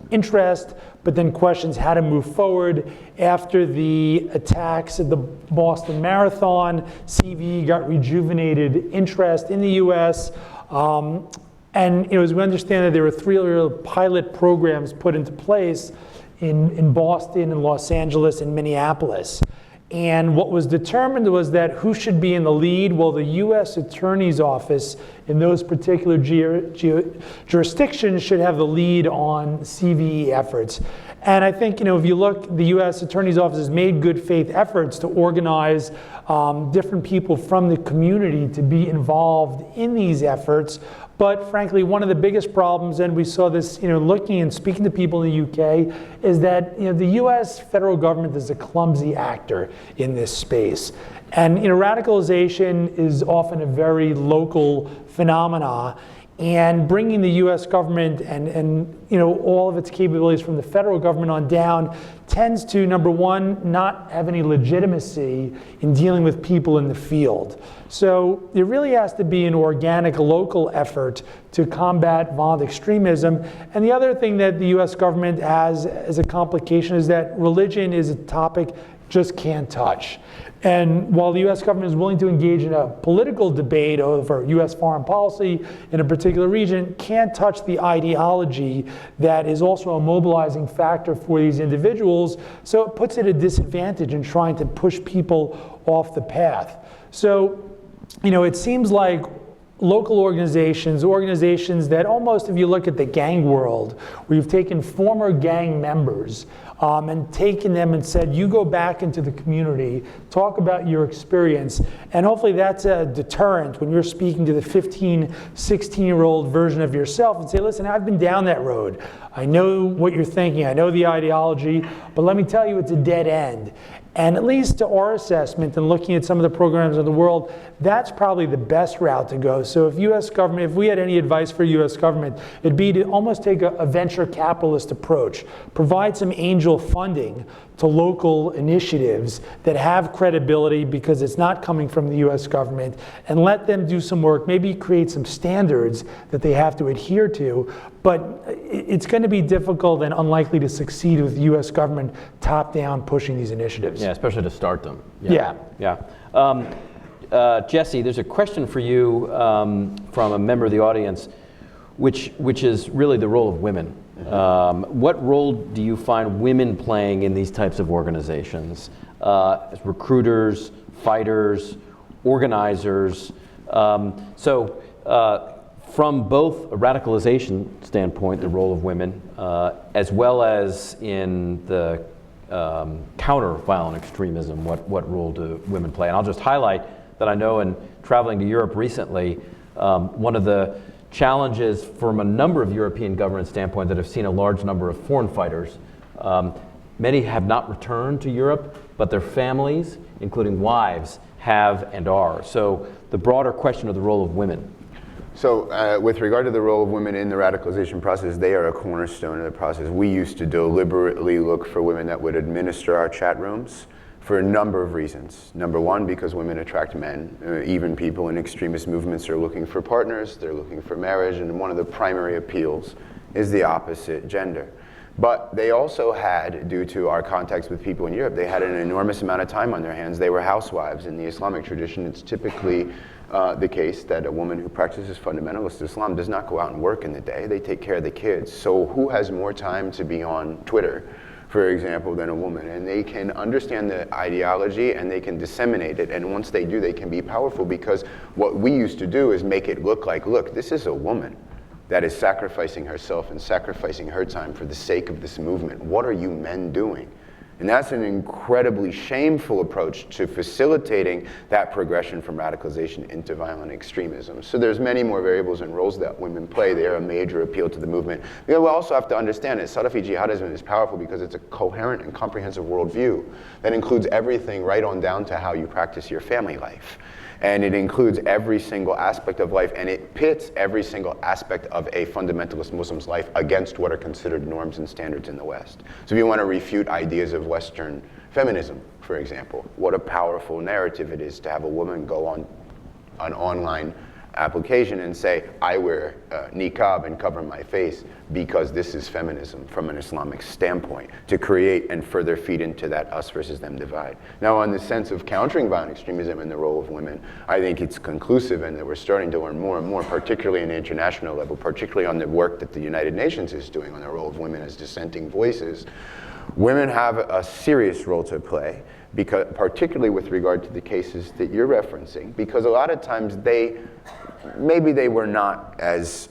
Speaker 3: interest, but then questions how to move forward. After the attacks at the Boston Marathon, CVE got rejuvenated interest in the U.S. And as we understand that there were 3 little pilot programs put into place in Boston and Los Angeles and Minneapolis. And what was determined was that who should be in the lead? Well, the U.S. Attorney's Office in those particular jurisdictions should have the lead on CVE efforts. And I think, if you look, the U.S. Attorney's Office has made good faith efforts to organize different people from the community to be involved in these efforts. But frankly, one of the biggest problems, and we saw this, looking and speaking to people in the UK, is that the U.S. federal government is a clumsy actor in this space. And radicalization is often a very local phenomena. and bringing the U.S. government and all of its capabilities from the federal government on down tends to, number one, not have any legitimacy in dealing with people in the field. So there really has to be an organic local effort to combat violent extremism. And the other thing that the U.S. government has as a complication is that religion is a topic just can't touch. And while the U.S. government is willing to engage in a political debate over U.S. foreign policy in a particular region, can't touch the ideology that is also a mobilizing factor for these individuals. So it puts it at a disadvantage in trying to push people off the path. So, it seems like local organizations that almost, if you look at the gang world, where you've taken former gang members and taken them and said, you go back into the community, talk about your experience, and hopefully that's a deterrent when you're speaking to the 15, 16-year-old version of yourself and say, listen, I've been down that road. I know what you're thinking, I know the ideology, but let me tell you, it's a dead end. And at least to our assessment and looking at some of the programs in the world, that's probably the best route to go. So if if we had any advice for U.S. government, it'd be to almost take a venture capitalist approach, provide some angel funding to local initiatives that have credibility because it's not coming from the U.S. government, and let them do some work, maybe create some standards that they have to adhere to. But it's going to be difficult and unlikely to succeed with the U.S. government top-down pushing these initiatives.
Speaker 1: Yeah, especially to start them.
Speaker 3: Yeah.
Speaker 1: Jesse, there's a question for you from a member of the audience, which is really the role of women. What role do you find women playing in these types of organizations? As recruiters, fighters, organizers. From both a radicalization standpoint, the role of women, as well as in the counter-violent extremism, what role do women play? And I'll just highlight that I know in traveling to Europe recently, one of the challenges from a number of European government standpoint that have seen a large number of foreign fighters. Many have not returned to Europe, but their families, including wives, have and are. So the broader question of the role of women.
Speaker 2: So with regard to the role of women in the radicalization process, they are a cornerstone of the process. We used to deliberately look for women that would administer our chat rooms for a number of reasons. Number one, because women attract men. Even people in extremist movements are looking for partners, they're looking for marriage, and one of the primary appeals is the opposite gender. But they also had, due to our contacts with people in Europe, they had an enormous amount of time on their hands. They were housewives. In the Islamic tradition, it's typically the case that a woman who practices fundamentalist Islam does not go out and work in the day. They take care of the kids. So who has more time to be on Twitter, for example, than a woman? And they can understand the ideology and they can disseminate it. And once they do, they can be powerful, because what we used to do is make it look like, look, this is a woman that is sacrificing herself and sacrificing her time for the sake of this movement. What are you men doing? And that's an incredibly shameful approach to facilitating that progression from radicalization into violent extremism. So there's many more variables and roles that women play. They are a major appeal to the movement. We also have to understand that Salafi jihadism is powerful because it's a coherent and comprehensive worldview that includes everything right on down to how you practice your family life. And it includes every single aspect of life, and it pits every single aspect of a fundamentalist Muslim's life against what are considered norms and standards in the West. So if you want to refute ideas of Western feminism, for example, what a powerful narrative it is to have a woman go on an online application and say, I wear niqab and cover my face because this is feminism from an Islamic standpoint, to create and further feed into that us versus them divide. Now, on the sense of countering violent extremism and the role of women, I think it's conclusive, and that we're starting to learn more and more, particularly in the international level, particularly on the work that the United Nations is doing on the role of women as dissenting voices. Women have a serious role to play, because, particularly with regard to the cases that you're referencing, because a lot of times maybe they were not as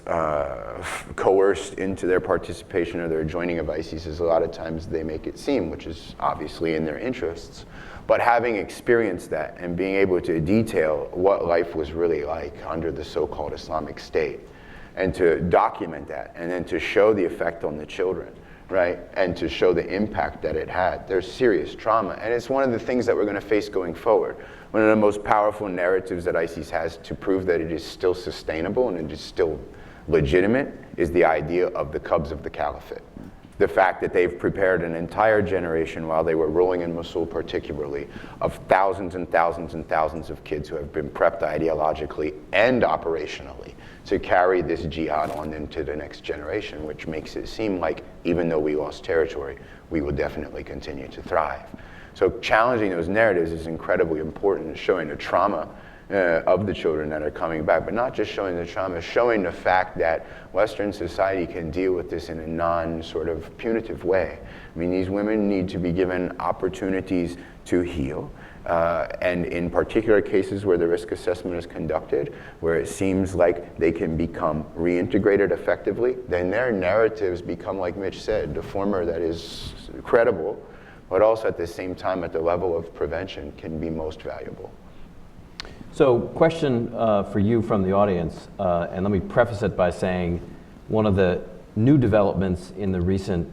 Speaker 2: coerced into their participation or their joining of ISIS as a lot of times they make it seem, which is obviously in their interests. But having experienced that and being able to detail what life was really like under the so-called Islamic State, and to document that, and then to show the effect on the children, right? And to show the impact that it had. There's serious trauma, and it's one of the things that we're going to face going forward. One of the most powerful narratives that ISIS has to prove that it is still sustainable and it is still Legitimate is the idea of the cubs of the Caliphate. The fact that they've prepared an entire generation while they were ruling in Mosul particularly of thousands and thousands and thousands of kids who have been prepped ideologically and operationally to carry this jihad on into the next generation, which makes it seem like even though we lost territory, we will definitely continue to thrive. So challenging those narratives is incredibly important, showing the trauma of the children that are coming back, but not just showing the trauma, showing the fact that Western society can deal with this in a non-sort of punitive way. I mean, these women need to be given opportunities to heal, and in particular cases where the risk assessment is conducted, where it seems like they can become reintegrated effectively, then their narratives become, like Mitch said, the former that is credible, but also at the same time at the level of prevention can be most valuable.
Speaker 1: So, question for you from the audience, and let me preface it by saying one of the new developments in the recent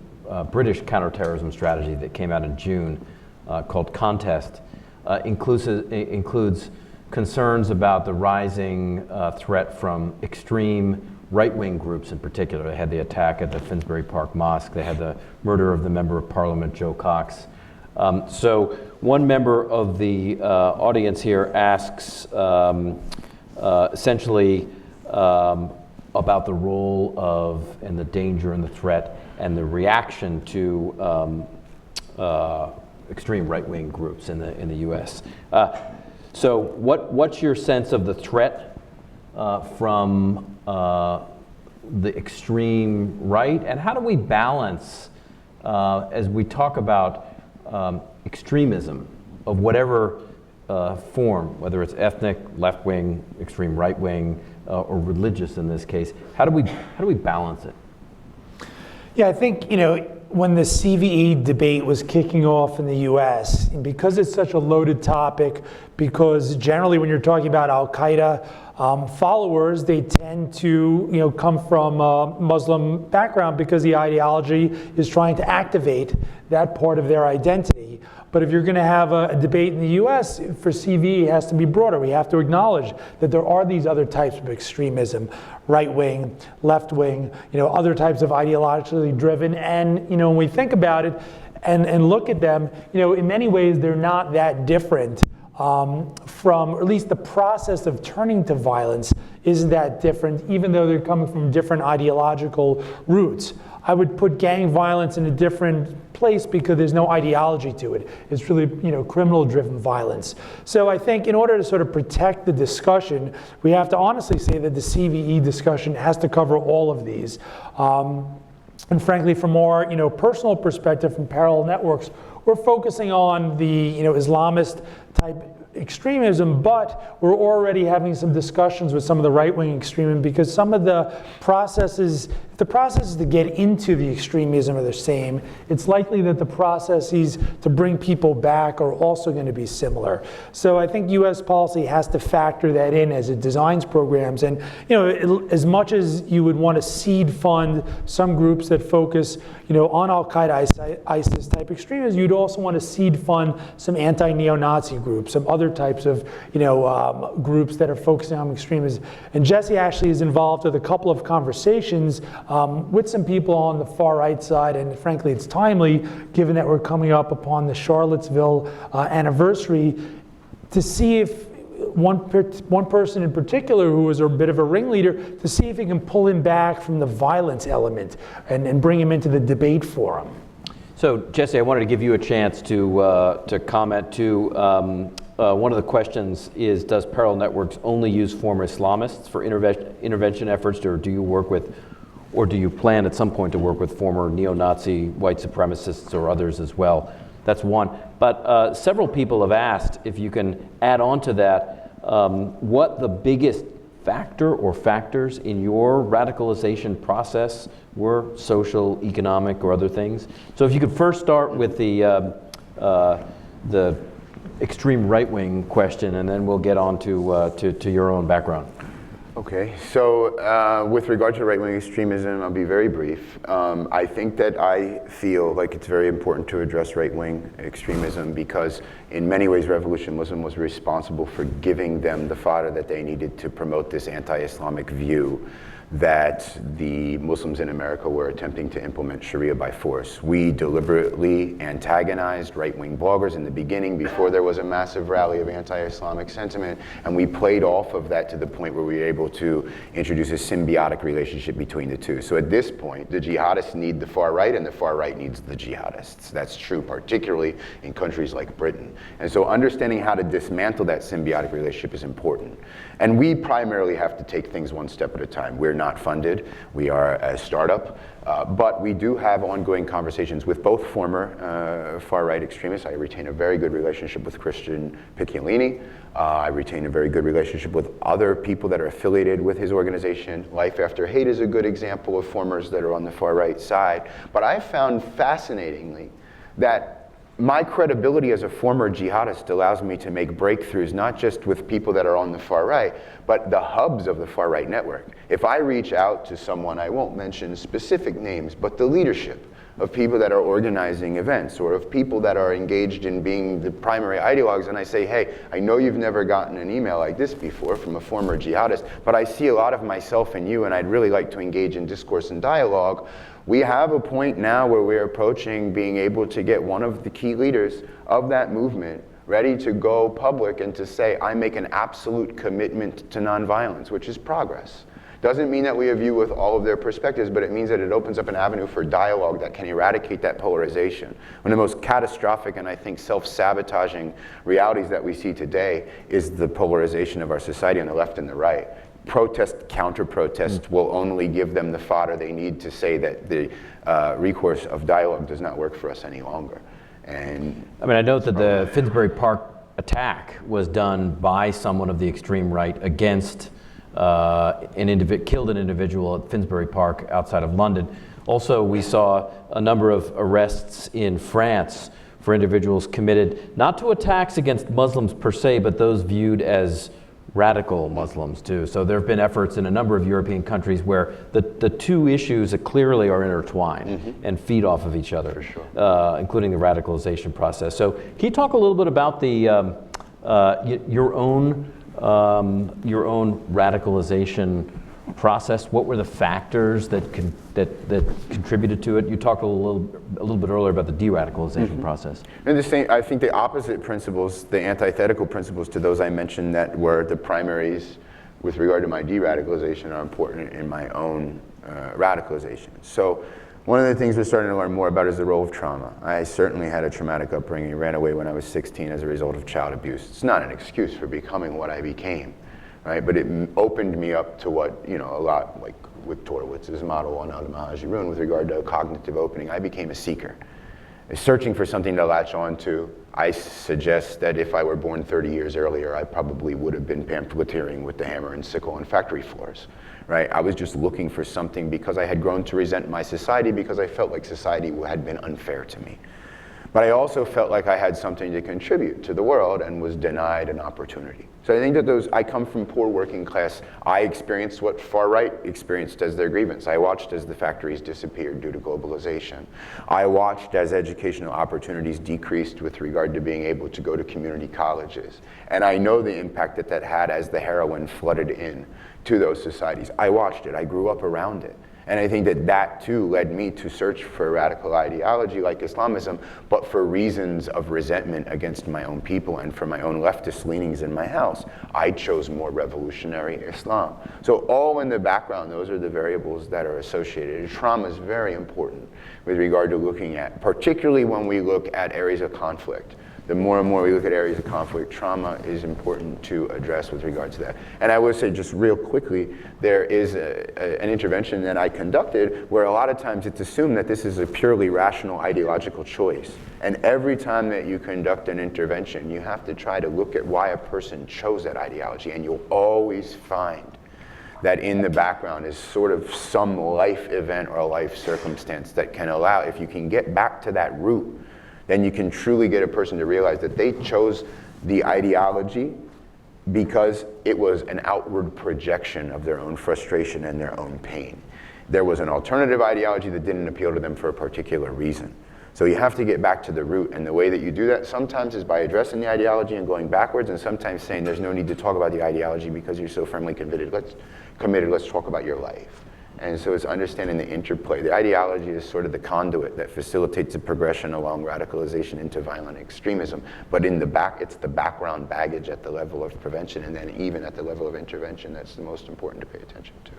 Speaker 1: British counterterrorism strategy that came out in June, called Contest, includes concerns about the rising threat from extreme right-wing groups in particular. They had the attack at the Finsbury Park Mosque. They had the murder of the Member of Parliament, Joe Cox. So one member of the audience here asks essentially about the role of and the danger and the threat and the reaction to extreme right-wing groups in the U.S. So what's your sense of the threat from the extreme right, and how do we balance as we talk about extremism of whatever form, whether it's ethnic, left-wing, extreme right-wing, or religious in this case? How do we balance it?
Speaker 3: Yeah, I think, when the CVE debate was kicking off in the US, and because it's such a loaded topic, because generally when you're talking about Al-Qaeda followers, they tend to come from a Muslim background because the ideology is trying to activate that part of their identity. But if you're going to have a debate in the US, for CVE, it has to be broader. We have to acknowledge that there are these other types of extremism, right wing, left wing, other types of ideologically driven. And when we think about it and look at them, in many ways they're not that different from, or at least the process of turning to violence isn't that different, even though they're coming from different ideological roots. I would put gang violence in a different place because there's no ideology to it. It's really, criminal-driven violence. So I think in order to sort of protect the discussion, we have to honestly say that the CVE discussion has to cover all of these. And frankly, from our, personal perspective from Parallel Networks, we're focusing on the, Islamist type extremism, but we're already having some discussions with some of the right-wing extremism because some of the processes, if the processes to get into the extremism are the same, it's likely that the processes to bring people back are also going to be similar. So I think U.S. policy has to factor that in as it designs programs. And as much as you would want to seed fund some groups that focus on Al-Qaeda, ISIS type extremism, you'd also want to seed fund some anti-neo-Nazi groups, some other types of groups that are focusing on extremism. And Jesse actually is involved with a couple of conversations with some people on the far right side, and frankly it's timely given that we're coming up upon the Charlottesville anniversary, to see if one person in particular who was a bit of a ringleader, to see if he can pull him back from the violence element and bring him into the debate forum.
Speaker 1: So Jesse, I wanted to give you a chance to comment too. One of the questions is, does Parallel Networks only use former Islamists for intervention efforts, or do you work with, or do you plan at some point to work with former neo-Nazi white supremacists or others as well? That's one. But several people have asked if you can add on to that what the biggest factor or factors in your radicalization process were, social, economic, or other things. So if you could first start with the extreme right-wing question, and then we'll get on to your own background.
Speaker 2: Okay, so with regard to right-wing extremism, I'll be very brief. I think that I feel like it's very important to address right-wing extremism because in many ways Revolution Muslim was responsible for giving them the fodder that they needed to promote this anti-Islamic view that the Muslims in America were attempting to implement Sharia by force. We deliberately antagonized right-wing bloggers in the beginning before there was a massive rally of anti-Islamic sentiment, and we played off of that to the point where we were able to introduce a symbiotic relationship between the two. So at this point, the jihadists need the far right and the far right needs the jihadists. That's true particularly in countries like Britain. And so understanding how to dismantle that symbiotic relationship is important. And we primarily have to take things one step at a time. We're not funded. We are a startup. But we do have ongoing conversations with both former far-right extremists. I retain a very good relationship with Christian Picciolini. I retain a very good relationship with other people that are affiliated with his organization. Life After Hate is a good example of formers that are on the far-right side. But I found fascinatingly that my credibility as a former jihadist allows me to make breakthroughs not just with people that are on the far right, but the hubs of the far right network. If I reach out to someone, I won't mention specific names, but the leadership of people that are organizing events or of people that are engaged in being the primary ideologues, and I say, hey, I know you've never gotten an email like this before from a former jihadist, but I see a lot of myself in you and I'd really like to engage in discourse and dialogue. We have a point now where we're approaching being able to get one of the key leaders of that movement ready to go public and to say, I make an absolute commitment to nonviolence, which is progress. Doesn't mean that we have you with all of their perspectives, but it means that it opens up an avenue for dialogue that can eradicate that polarization. One of the most catastrophic and I think self-sabotaging realities that we see today is the polarization of our society on the left and the right. Protest, counter-protest will only give them the fodder they need to say that the recourse of dialogue does not work for us any longer. And
Speaker 1: I mean, I note that the Finsbury Park attack was done by someone of the extreme right against killed an individual at Finsbury Park outside of London. Also, we saw a number of arrests in France for individuals committed not to attacks against Muslims per se, but those viewed as radical Muslims too. So there have been efforts in a number of European countries where the two issues clearly are intertwined and feed off of each other, including the radicalization process. So can you talk a little bit about the your own radicalization process? What were the factors that contributed to it? You talked a little bit earlier about the de-radicalization process.
Speaker 2: And I think the opposite principles, the antithetical principles to those I mentioned that were the primaries with regard to my de-radicalization are important in my own radicalization. So one of the things we're starting to learn more about is the role of trauma. I certainly had a traumatic upbringing, ran away when I was 16 as a result of child abuse. It's not an excuse for becoming what I became. Right, but it opened me up to what, a lot like with Torowitz's model on Al-Mahajirun with regard to cognitive opening. I became a seeker, searching for something to latch on to. I suggest that if I were born 30 years earlier, I probably would have been pamphleteering with the hammer and sickle on factory floors. Right? I was just looking for something because I had grown to resent my society because I felt like society had been unfair to me. But I also felt like I had something to contribute to the world and was denied an opportunity. So I think that I come from poor working class. I experienced what far right experienced as their grievance. I watched as the factories disappeared due to globalization. I watched as educational opportunities decreased with regard to being able to go to community colleges. And I know the impact that that had as the heroin flooded in to those societies. I watched it. I grew up around it. And I think that that too led me to search for radical ideology like Islamism, but for reasons of resentment against my own people and for my own leftist leanings in my house. I chose more revolutionary Islam. So all in the background, those are the variables that are associated. Trauma is very important with regard to looking at, particularly when we look at areas of conflict. The more and more we look at areas of conflict, trauma is important to address with regard to that. And I would say just real quickly, there is an intervention that I conducted where a lot of times it's assumed that this is a purely rational ideological choice. And every time that you conduct an intervention, you have to try to look at why a person chose that ideology, and you'll always find that in the background is sort of some life event or a life circumstance that can allow, if you can get back to that root, then you can truly get a person to realize that they chose the ideology because it was an outward projection of their own frustration and their own pain. There was an alternative ideology that didn't appeal to them for a particular reason. So you have to get back to the root, and the way that you do that sometimes is by addressing the ideology and going backwards, and sometimes saying there's no need to talk about the ideology because you're so firmly committed. Let's talk about your life. And so it's understanding the interplay. The ideology is sort of the conduit that facilitates the progression along radicalization into violent extremism. But in the back, it's the background baggage at the level of prevention, and then even at the level of intervention, that's the most important to pay attention to.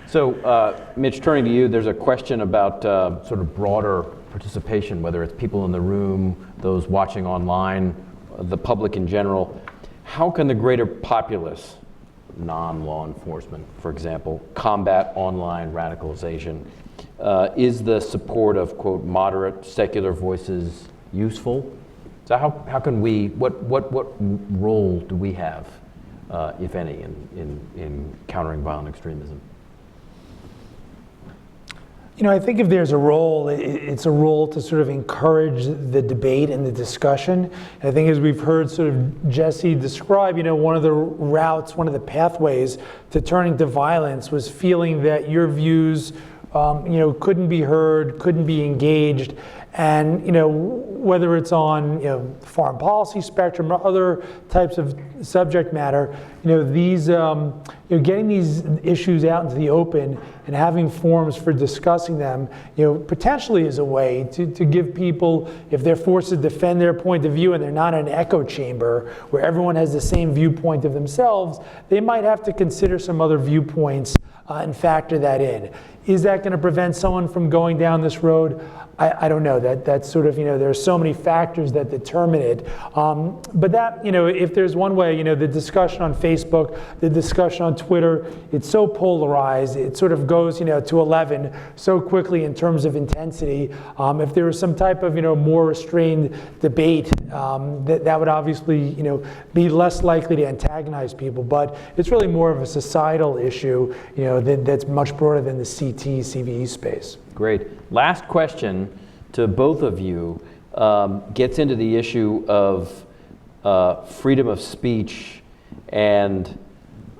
Speaker 1: So, Mitch, turning to you, there's a question about sort of broader participation, whether it's people in the room, those watching online, the public in general. How can the greater populace, non-law enforcement, for example, combat online radicalization? Is the support of, quote, moderate secular voices useful? So how can we, what role do we have, if any, in countering violent extremism?
Speaker 3: You know, I think if there's a role, it's a role to sort of encourage the debate and the discussion. I think as we've heard sort of Jesse describe, you know, one of the routes, one of the pathways to turning to violence was feeling that your views, you know, couldn't be heard, couldn't be engaged. And, you know, whether it's on, you know, the foreign policy spectrum or other types of subject matter, you know, these, you know, getting these issues out into the open and having forums for discussing them, you know, potentially is a way to give people, if they're forced to defend their point of view and they're not in an echo chamber where everyone has the same viewpoint of themselves, they might have to consider some other viewpoints and factor that in. Is that going to prevent someone from going down this road? I don't know. That's sort of, you know, there are so many factors that determine it. But that, you know, if there's one way, you know, the discussion on Facebook, the discussion on Twitter, it's so polarized. It sort of goes, you know, to 11 so quickly in terms of intensity. If there was some type of, you know, more restrained debate, that would obviously, you know, be less likely to antagonize people. But it's really more of a societal issue, you know, that's much broader than the CT, CVE space.
Speaker 1: Great. Last question to both of you gets into the issue of freedom of speech and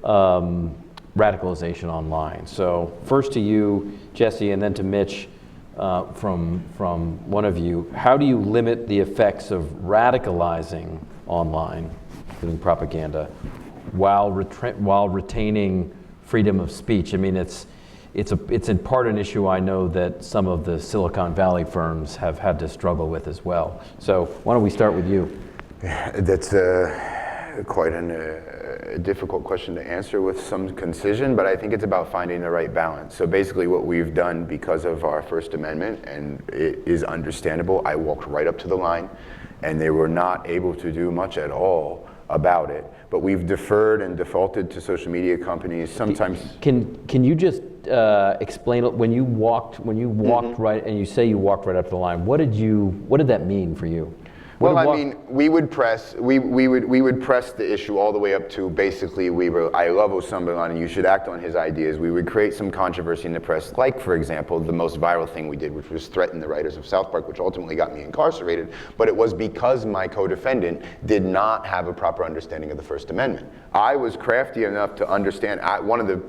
Speaker 1: radicalization online. So first to you, Jesse, and then to Mitch from one of you. How do you limit the effects of radicalizing online, including propaganda, while retaining freedom of speech? I mean, it's in part an issue I know that some of the Silicon Valley firms have had to struggle with as well. So why don't we start with you?
Speaker 2: That's quite a difficult question to answer with some concision, but I think it's about finding the right balance. So basically what we've done because of our First Amendment, and it is understandable, I walked right up to the line, and they were not able to do much at all about it. But we've deferred and defaulted to social media companies sometimes.
Speaker 1: Can you just explain when you walked right, and you say you walked right up to the line? What did that mean for you?
Speaker 2: Well, I mean, we would press the issue all the way up to basically I love Osama bin Laden, you should act on his ideas. We would create some controversy in the press, like, for example, the most viral thing we did, which was threaten the writers of South Park, which ultimately got me incarcerated. But it was because my co-defendant did not have a proper understanding of the First Amendment. I was crafty enough to understand, one of the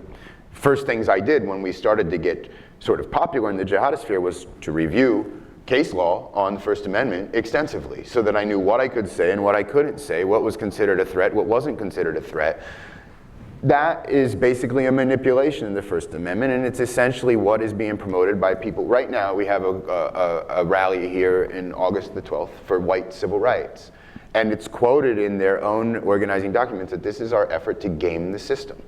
Speaker 2: first things I did when we started to get sort of popular in the jihadist sphere was to review case law on the First Amendment extensively so that I knew what I could say and what I couldn't say, what was considered a threat, what wasn't considered a threat. That is basically a manipulation of the First Amendment, and it's essentially what is being promoted by people. Right now we have a rally here in August the 12th for white civil rights, and it's quoted in their own organizing documents that this is our effort to game the system.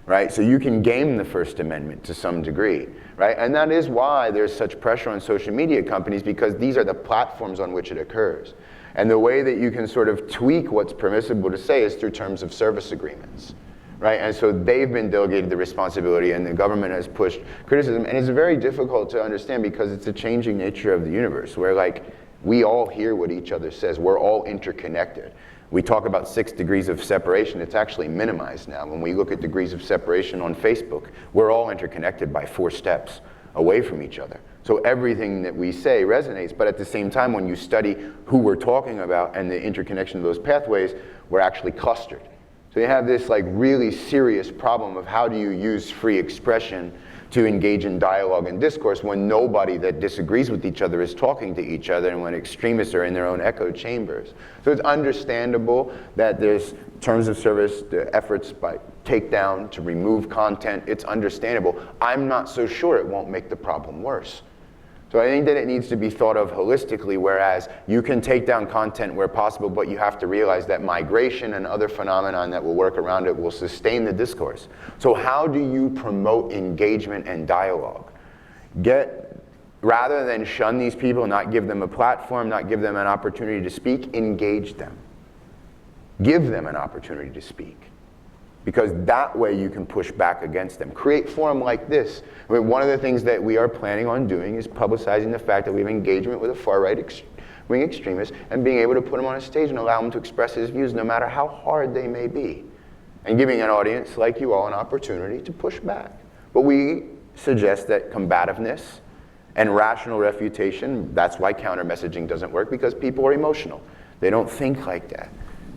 Speaker 2: Right? So you can game the First Amendment to some degree, right? And that is why there's such pressure on social media companies, because these are the platforms on which it occurs. And the way that you can sort of tweak what's permissible to say is through terms of service agreements, right? And so they've been delegated the responsibility, and the government has pushed criticism. And it's very difficult to understand because it's a changing nature of the universe where, like, we all hear what each other says. We're all interconnected. We talk about 6 degrees of separation. It's actually minimized now. When we look at degrees of separation on Facebook, we're all interconnected by 4 steps away from each other. So everything that we say resonates, but at the same time, when you study who we're talking about and the interconnection of those pathways, we're actually clustered. So you have this like really serious problem of how do you use free expression to engage in dialogue and discourse when nobody that disagrees with each other is talking to each other and when extremists are in their own echo chambers. So it's understandable that there's terms of service, the efforts by takedown to remove content. It's understandable. I'm not so sure it won't make the problem worse. So I think that it needs to be thought of holistically, whereas you can take down content where possible, but you have to realize that migration and other phenomenon that will work around it will sustain the discourse. So how do you promote engagement and dialogue? Rather than shun these people, not give them a platform, not give them an opportunity to speak, engage them. Give them an opportunity to speak. Because that way you can push back against them. Create forum like this. I mean, one of the things that we are planning on doing is publicizing the fact that we have engagement with a far-right wing extremist and being able to put him on a stage and allow him to express his views no matter how hard they may be. And giving an audience like you all an opportunity to push back. But we suggest that combativeness and rational refutation, that's why counter-messaging doesn't work, because people are emotional. They don't think like that.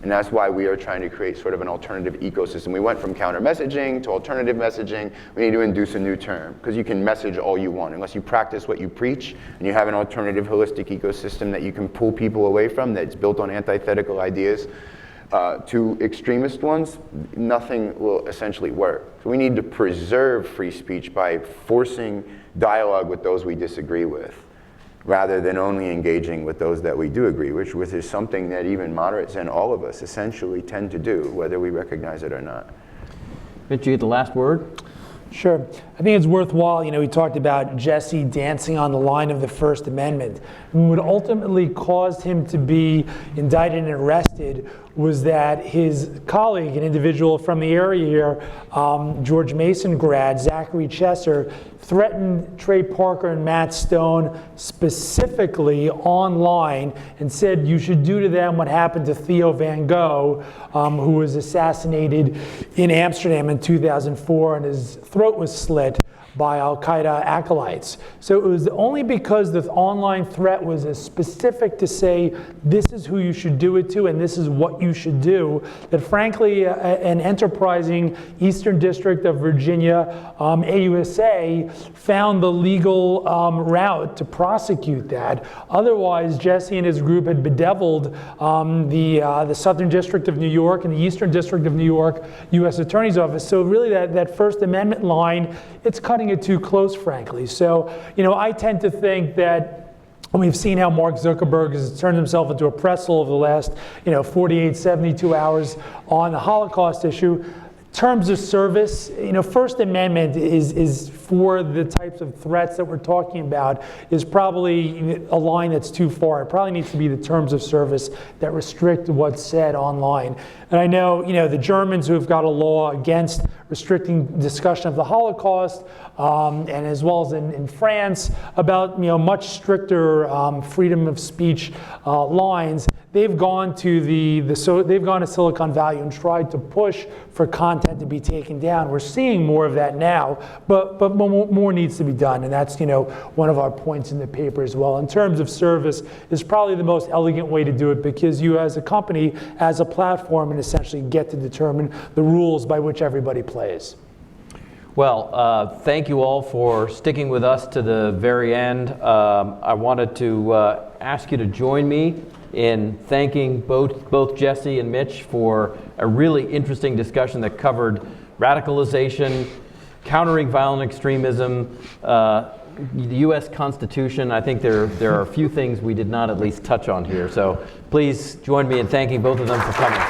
Speaker 2: And that's why we are trying to create sort of an alternative ecosystem. We went from counter-messaging to alternative messaging. We need to induce a new term, because you can message all you want. Unless you practice what you preach, and you have an alternative holistic ecosystem that you can pull people away from that's built on antithetical ideas to extremist ones, nothing will essentially work. So we need to preserve free speech by forcing dialogue with those we disagree with, rather than only engaging with those that we do agree with, which is something that even moderates and all of us essentially tend to do, whether we recognize it or not.
Speaker 1: Mitch, you get the last word?
Speaker 3: Sure. I think it's worthwhile, we talked about Jesse dancing on the line of the First Amendment. And what ultimately caused him to be indicted and arrested was that his colleague, an individual from the area here, George Mason grad, Zachary Chesser, threatened Trey Parker and Matt Stone specifically online and said you should do to them what happened to Theo Van Gogh, who was assassinated in Amsterdam in 2004, and his throat was slit by al-Qaeda acolytes. So it was only because the online threat was as specific to say this is who you should do it to and this is what you should do, that frankly an enterprising Eastern District of Virginia, AUSA, found the legal route to prosecute that. Otherwise, Jesse and his group had bedeviled the Southern District of New York and the Eastern District of New York U.S. Attorney's Office. So really that First Amendment line, it's cutting it too close, frankly. So, I tend to think that we've seen how Mark Zuckerberg has turned himself into a pretzel over the last, 48, 72 hours on the Holocaust issue. Terms of service, First Amendment is for the types of threats that we're talking about is probably a line that's too far. It probably needs to be the terms of service that restrict what's said online. And I know, the Germans who have got a law against restricting discussion of the Holocaust, and as well as in France, about much stricter freedom of speech lines. They've gone to they've gone to Silicon Valley and tried to push for content to be taken down. We're seeing more of that now, but more needs to be done, and that's one of our points in the paper as well. In terms of service, is probably the most elegant way to do it because you, as a company, as a platform, and essentially get to determine the rules by which everybody plays.
Speaker 1: Well, thank you all for sticking with us to the very end. I wanted to ask you to join me in thanking both Jesse and Mitch for a really interesting discussion that covered radicalization, countering violent extremism, the U.S. Constitution. I think there are a few things we did not at least touch on here. So please join me in thanking both of them for coming.